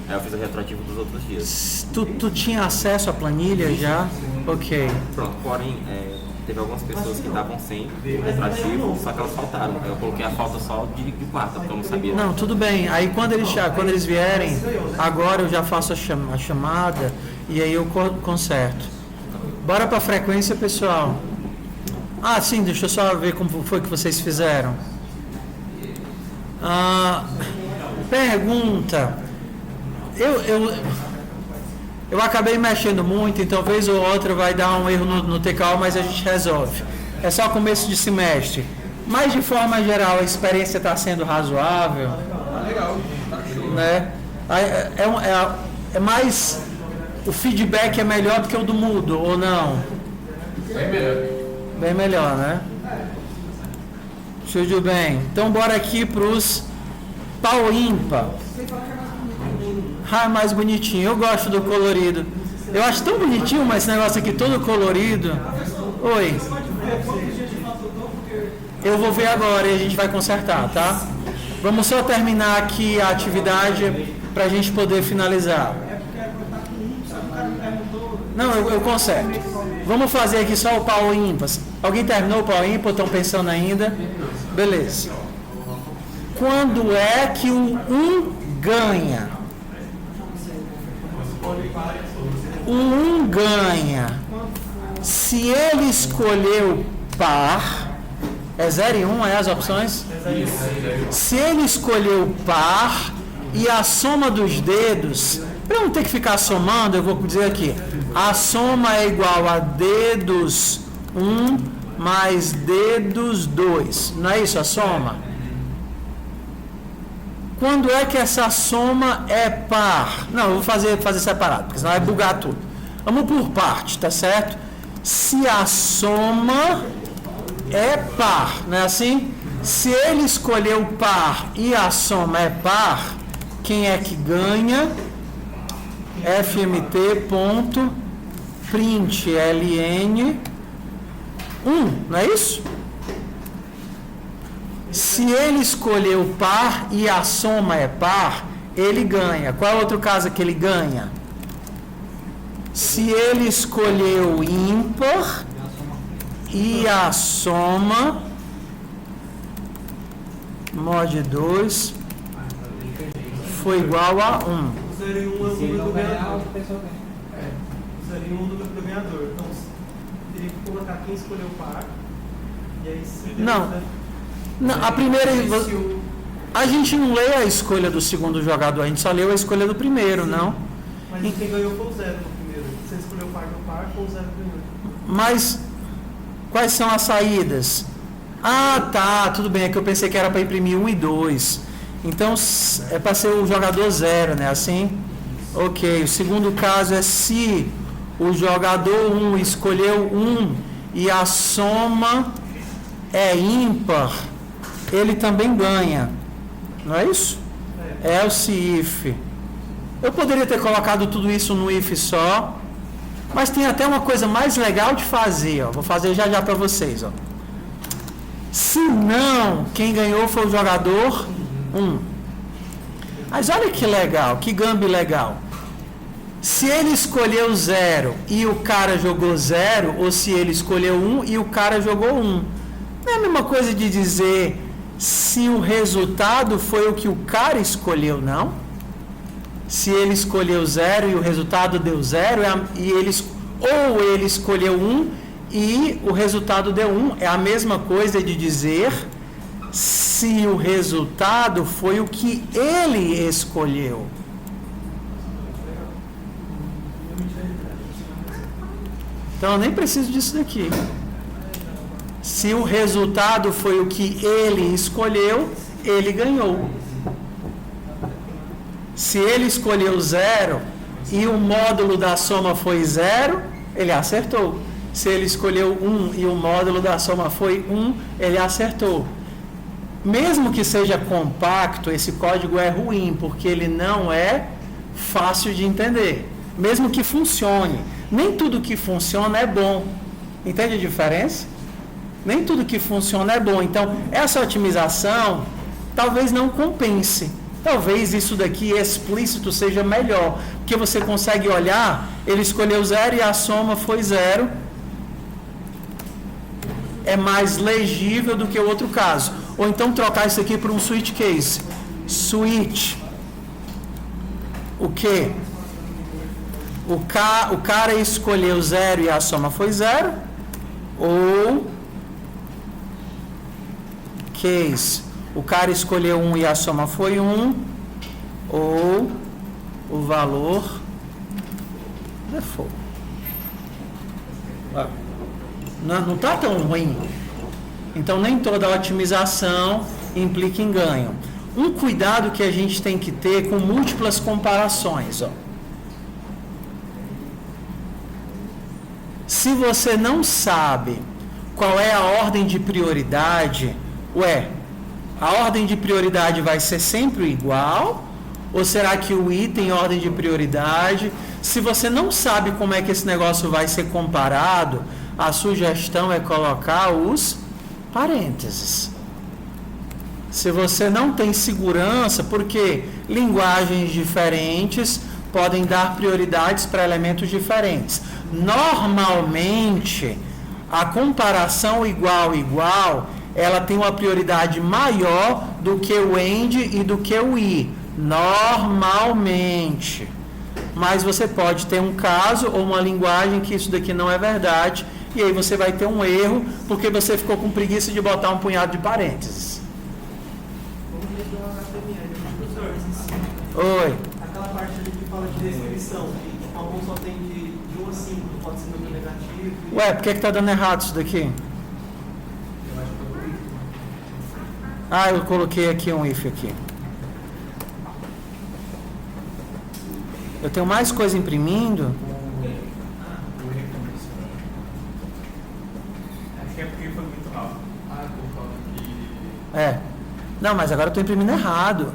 Aí eu fiz o retroativo dos outros dias. Tu tinha acesso à planilha já? Ok. Pronto, porém, teve algumas pessoas que estavam sem retroativo, só que elas faltaram. Aí eu coloquei a falta só de quarta, porque eu não sabia. Não, tudo bem. Aí quando eles vierem, agora eu já faço a chamada e aí eu conserto. Bora para a frequência, pessoal. Ah, sim, deixa eu só ver como foi que vocês fizeram. Pergunta. Eu acabei mexendo muito, então vez ou outra vai dar um erro no TKO, mas a gente resolve. É só começo de semestre. Mas de forma geral a experiência está sendo razoável. Legal. Né? É mais. O feedback é melhor do que o do Moodle, ou não? Bem melhor. Bem melhor, né? Tudo bem. Então bora aqui para os pau ímpar. Mais bonitinho. Eu gosto do colorido. Eu acho tão bonitinho, mas esse negócio aqui todo colorido. Oi. Eu vou ver agora e a gente vai consertar, tá? Vamos só terminar aqui a atividade para a gente poder finalizar. Não, eu conserto. Vamos fazer aqui só o pau ímpar. Alguém terminou o pau ímpar? Estão pensando ainda? Beleza. Quando é que o 1 ganha? O 1 ganha se ele escolheu par. É 0 e 1, é as opções? Se ele escolheu par e a soma dos dedos, para não ter que ficar somando, eu vou dizer aqui, a soma é igual a dedos 1 mais dedos 2. Não é isso a soma? Quando é que essa soma é par? Não, eu vou fazer separado, porque senão vai bugar tudo. Vamos por parte, tá certo? Se a soma é par, não é assim? Se ele escolheu par e a soma é par, quem é que ganha? fmt.print ln 1, não é isso? Se ele escolheu par e a soma é par, ele ganha. Qual é o outro caso que ele ganha? Se ele escolheu ímpar e a soma mod 2 foi igual a 1. O 0 e 1 é o número do ganhador. O 0 e 1 é o número do ganhador. Então, teria que colocar quem escolheu par. E aí, se Não, a primeira. A gente não lê a escolha do segundo jogador, a gente só leu a escolha do primeiro, não? Mas quem ganhou foi o 0 no primeiro. Você escolheu par no par, foi o 0 primeiro. Mas quais são as saídas? Ah, tá, tudo bem, é que eu pensei que era para imprimir 1 e 2. Então é para ser o jogador 0, né? Assim? Ok, o segundo caso é se o jogador 1 escolheu 1 e a soma é ímpar, ele também ganha. Não é isso? Else if. Eu poderia ter colocado tudo isso no if só, mas tem até uma coisa mais legal de fazer, ó. Vou fazer já para vocês, ó. Se não, quem ganhou foi o jogador 1. Mas olha que legal, que gambi legal. Se ele escolheu 0 e o cara jogou 0, ou se ele escolheu 1 e o cara jogou 1. Não é a mesma coisa de dizer se o resultado foi o que o cara escolheu, não? Se ele escolheu 0 e o resultado deu 0, ou ele escolheu 1 e o resultado deu 1, é a mesma coisa de dizer se o resultado foi o que ele escolheu. Então eu nem preciso disso daqui. Se o resultado foi o que ele escolheu, ele ganhou. Se ele escolheu 0 e o módulo da soma foi 0, ele acertou. Se ele escolheu 1 e o módulo da soma foi 1, ele acertou. Mesmo que seja compacto, esse código é ruim, porque ele não é fácil de entender. Mesmo que funcione. Nem tudo que funciona é bom. Entende a diferença? Nem tudo que funciona é bom. Então, essa otimização talvez não compense. Talvez isso daqui explícito seja melhor. Porque você consegue olhar, ele escolheu 0 e a soma foi 0. É mais legível do que o outro caso. Ou então trocar isso aqui por um switch case. Switch. O quê? O cara escolheu 0 e a soma foi 0. Ou case. O cara escolheu 1 e a soma foi 1. Ou o valor default. Não está tão ruim. Então nem toda otimização implica em ganho. Um cuidado que a gente tem que ter com múltiplas comparações, ó. Se você não sabe qual é a ordem de prioridade, a ordem de prioridade vai ser sempre igual? Ou será que o i tem ordem de prioridade? Se você não sabe como é que esse negócio vai ser comparado, a sugestão é colocar os parênteses. Se você não tem segurança, porque linguagens diferentes podem dar prioridades para elementos diferentes. Normalmente, a comparação igual, ela tem uma prioridade maior do que o AND e do que o I. Normalmente. Mas você pode ter um caso ou uma linguagem que isso daqui não é verdade, e aí você vai ter um erro, porque você ficou com preguiça de botar um punhado de parênteses. Oi. Aquela parte ali que fala de descrição, que algum só tem de 1 a 5, pode ser número negativo. Ué, por que está dando errado isso daqui? Eu coloquei aqui um if aqui. Eu tenho mais coisa imprimindo. Acho que é porque foi muito rápido. Não, mas agora eu estou imprimindo errado.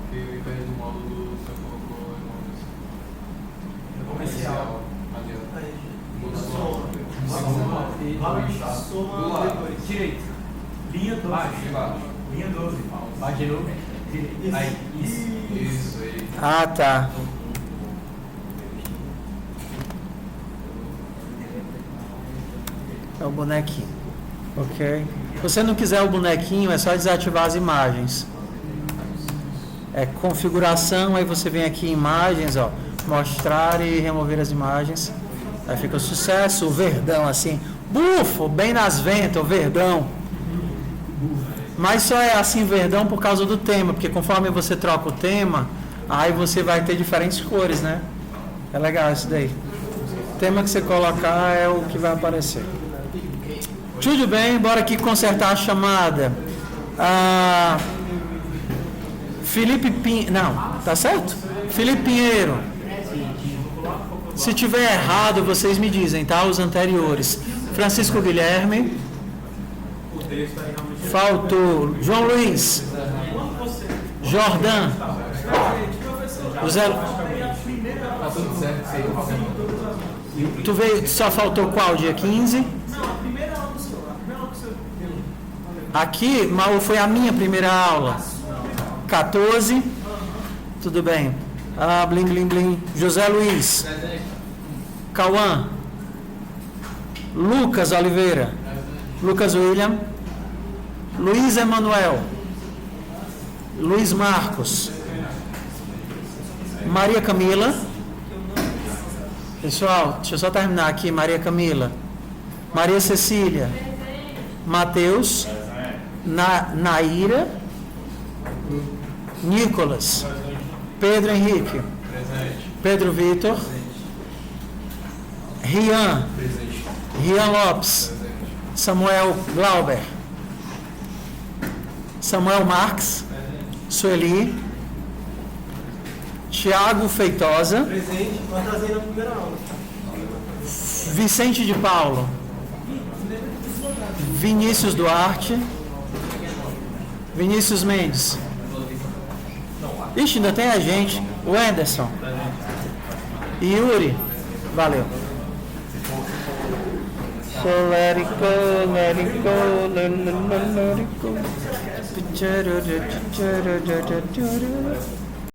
Porque ao invés do módulo você colocou Comercial. Soma depois. Direito. Linha 12. Linha 12. Baixa de novo. Aí, Isso aí. Tá. É o bonequinho. Ok. Se você não quiser o bonequinho, é só desativar as imagens. É configuração, aí você vem aqui em imagens, ó, mostrar e remover as imagens. Aí fica o sucesso, o verdão assim, bufo, bem nas ventas, o verdão. Mas só é assim verdão por causa do tema, porque conforme você troca o tema, aí você vai ter diferentes cores, né? É legal isso daí. O tema que você colocar é o que vai aparecer. Tudo bem, bora aqui consertar a chamada. Felipe Pinheiro. Não, tá certo? Felipe Pinheiro. Se tiver errado, vocês me dizem, tá? Os anteriores. Francisco Guilherme. Faltou João Luiz. Jordan. José. Tá tudo certo, sim. Tu veio, só faltou qual? Dia 15? Aqui, Maú, foi a minha primeira aula. 14. Tudo bem. Ah, blim, blim, blim. José Luiz. Cauã. Lucas Oliveira. Lucas William. Luiz Emanuel. Luiz Marcos. Maria Camila. Pessoal, deixa eu só terminar aqui. Maria Camila. Maria Cecília. Mateus. Naira. Nicolas. Pedro Henrique. Pedro Vitor. Rian. Rian Lopes. Samuel Glauber. Samuel Marques. Sueli. Tiago Feitosa. Presente, vai trazer na primeira aula. Vicente de Paulo. Vinícius Duarte. Vinícius Mendes. Ixi, ainda tem a gente. O Anderson. Yuri. Valeu. So let it go, let it go, let it go.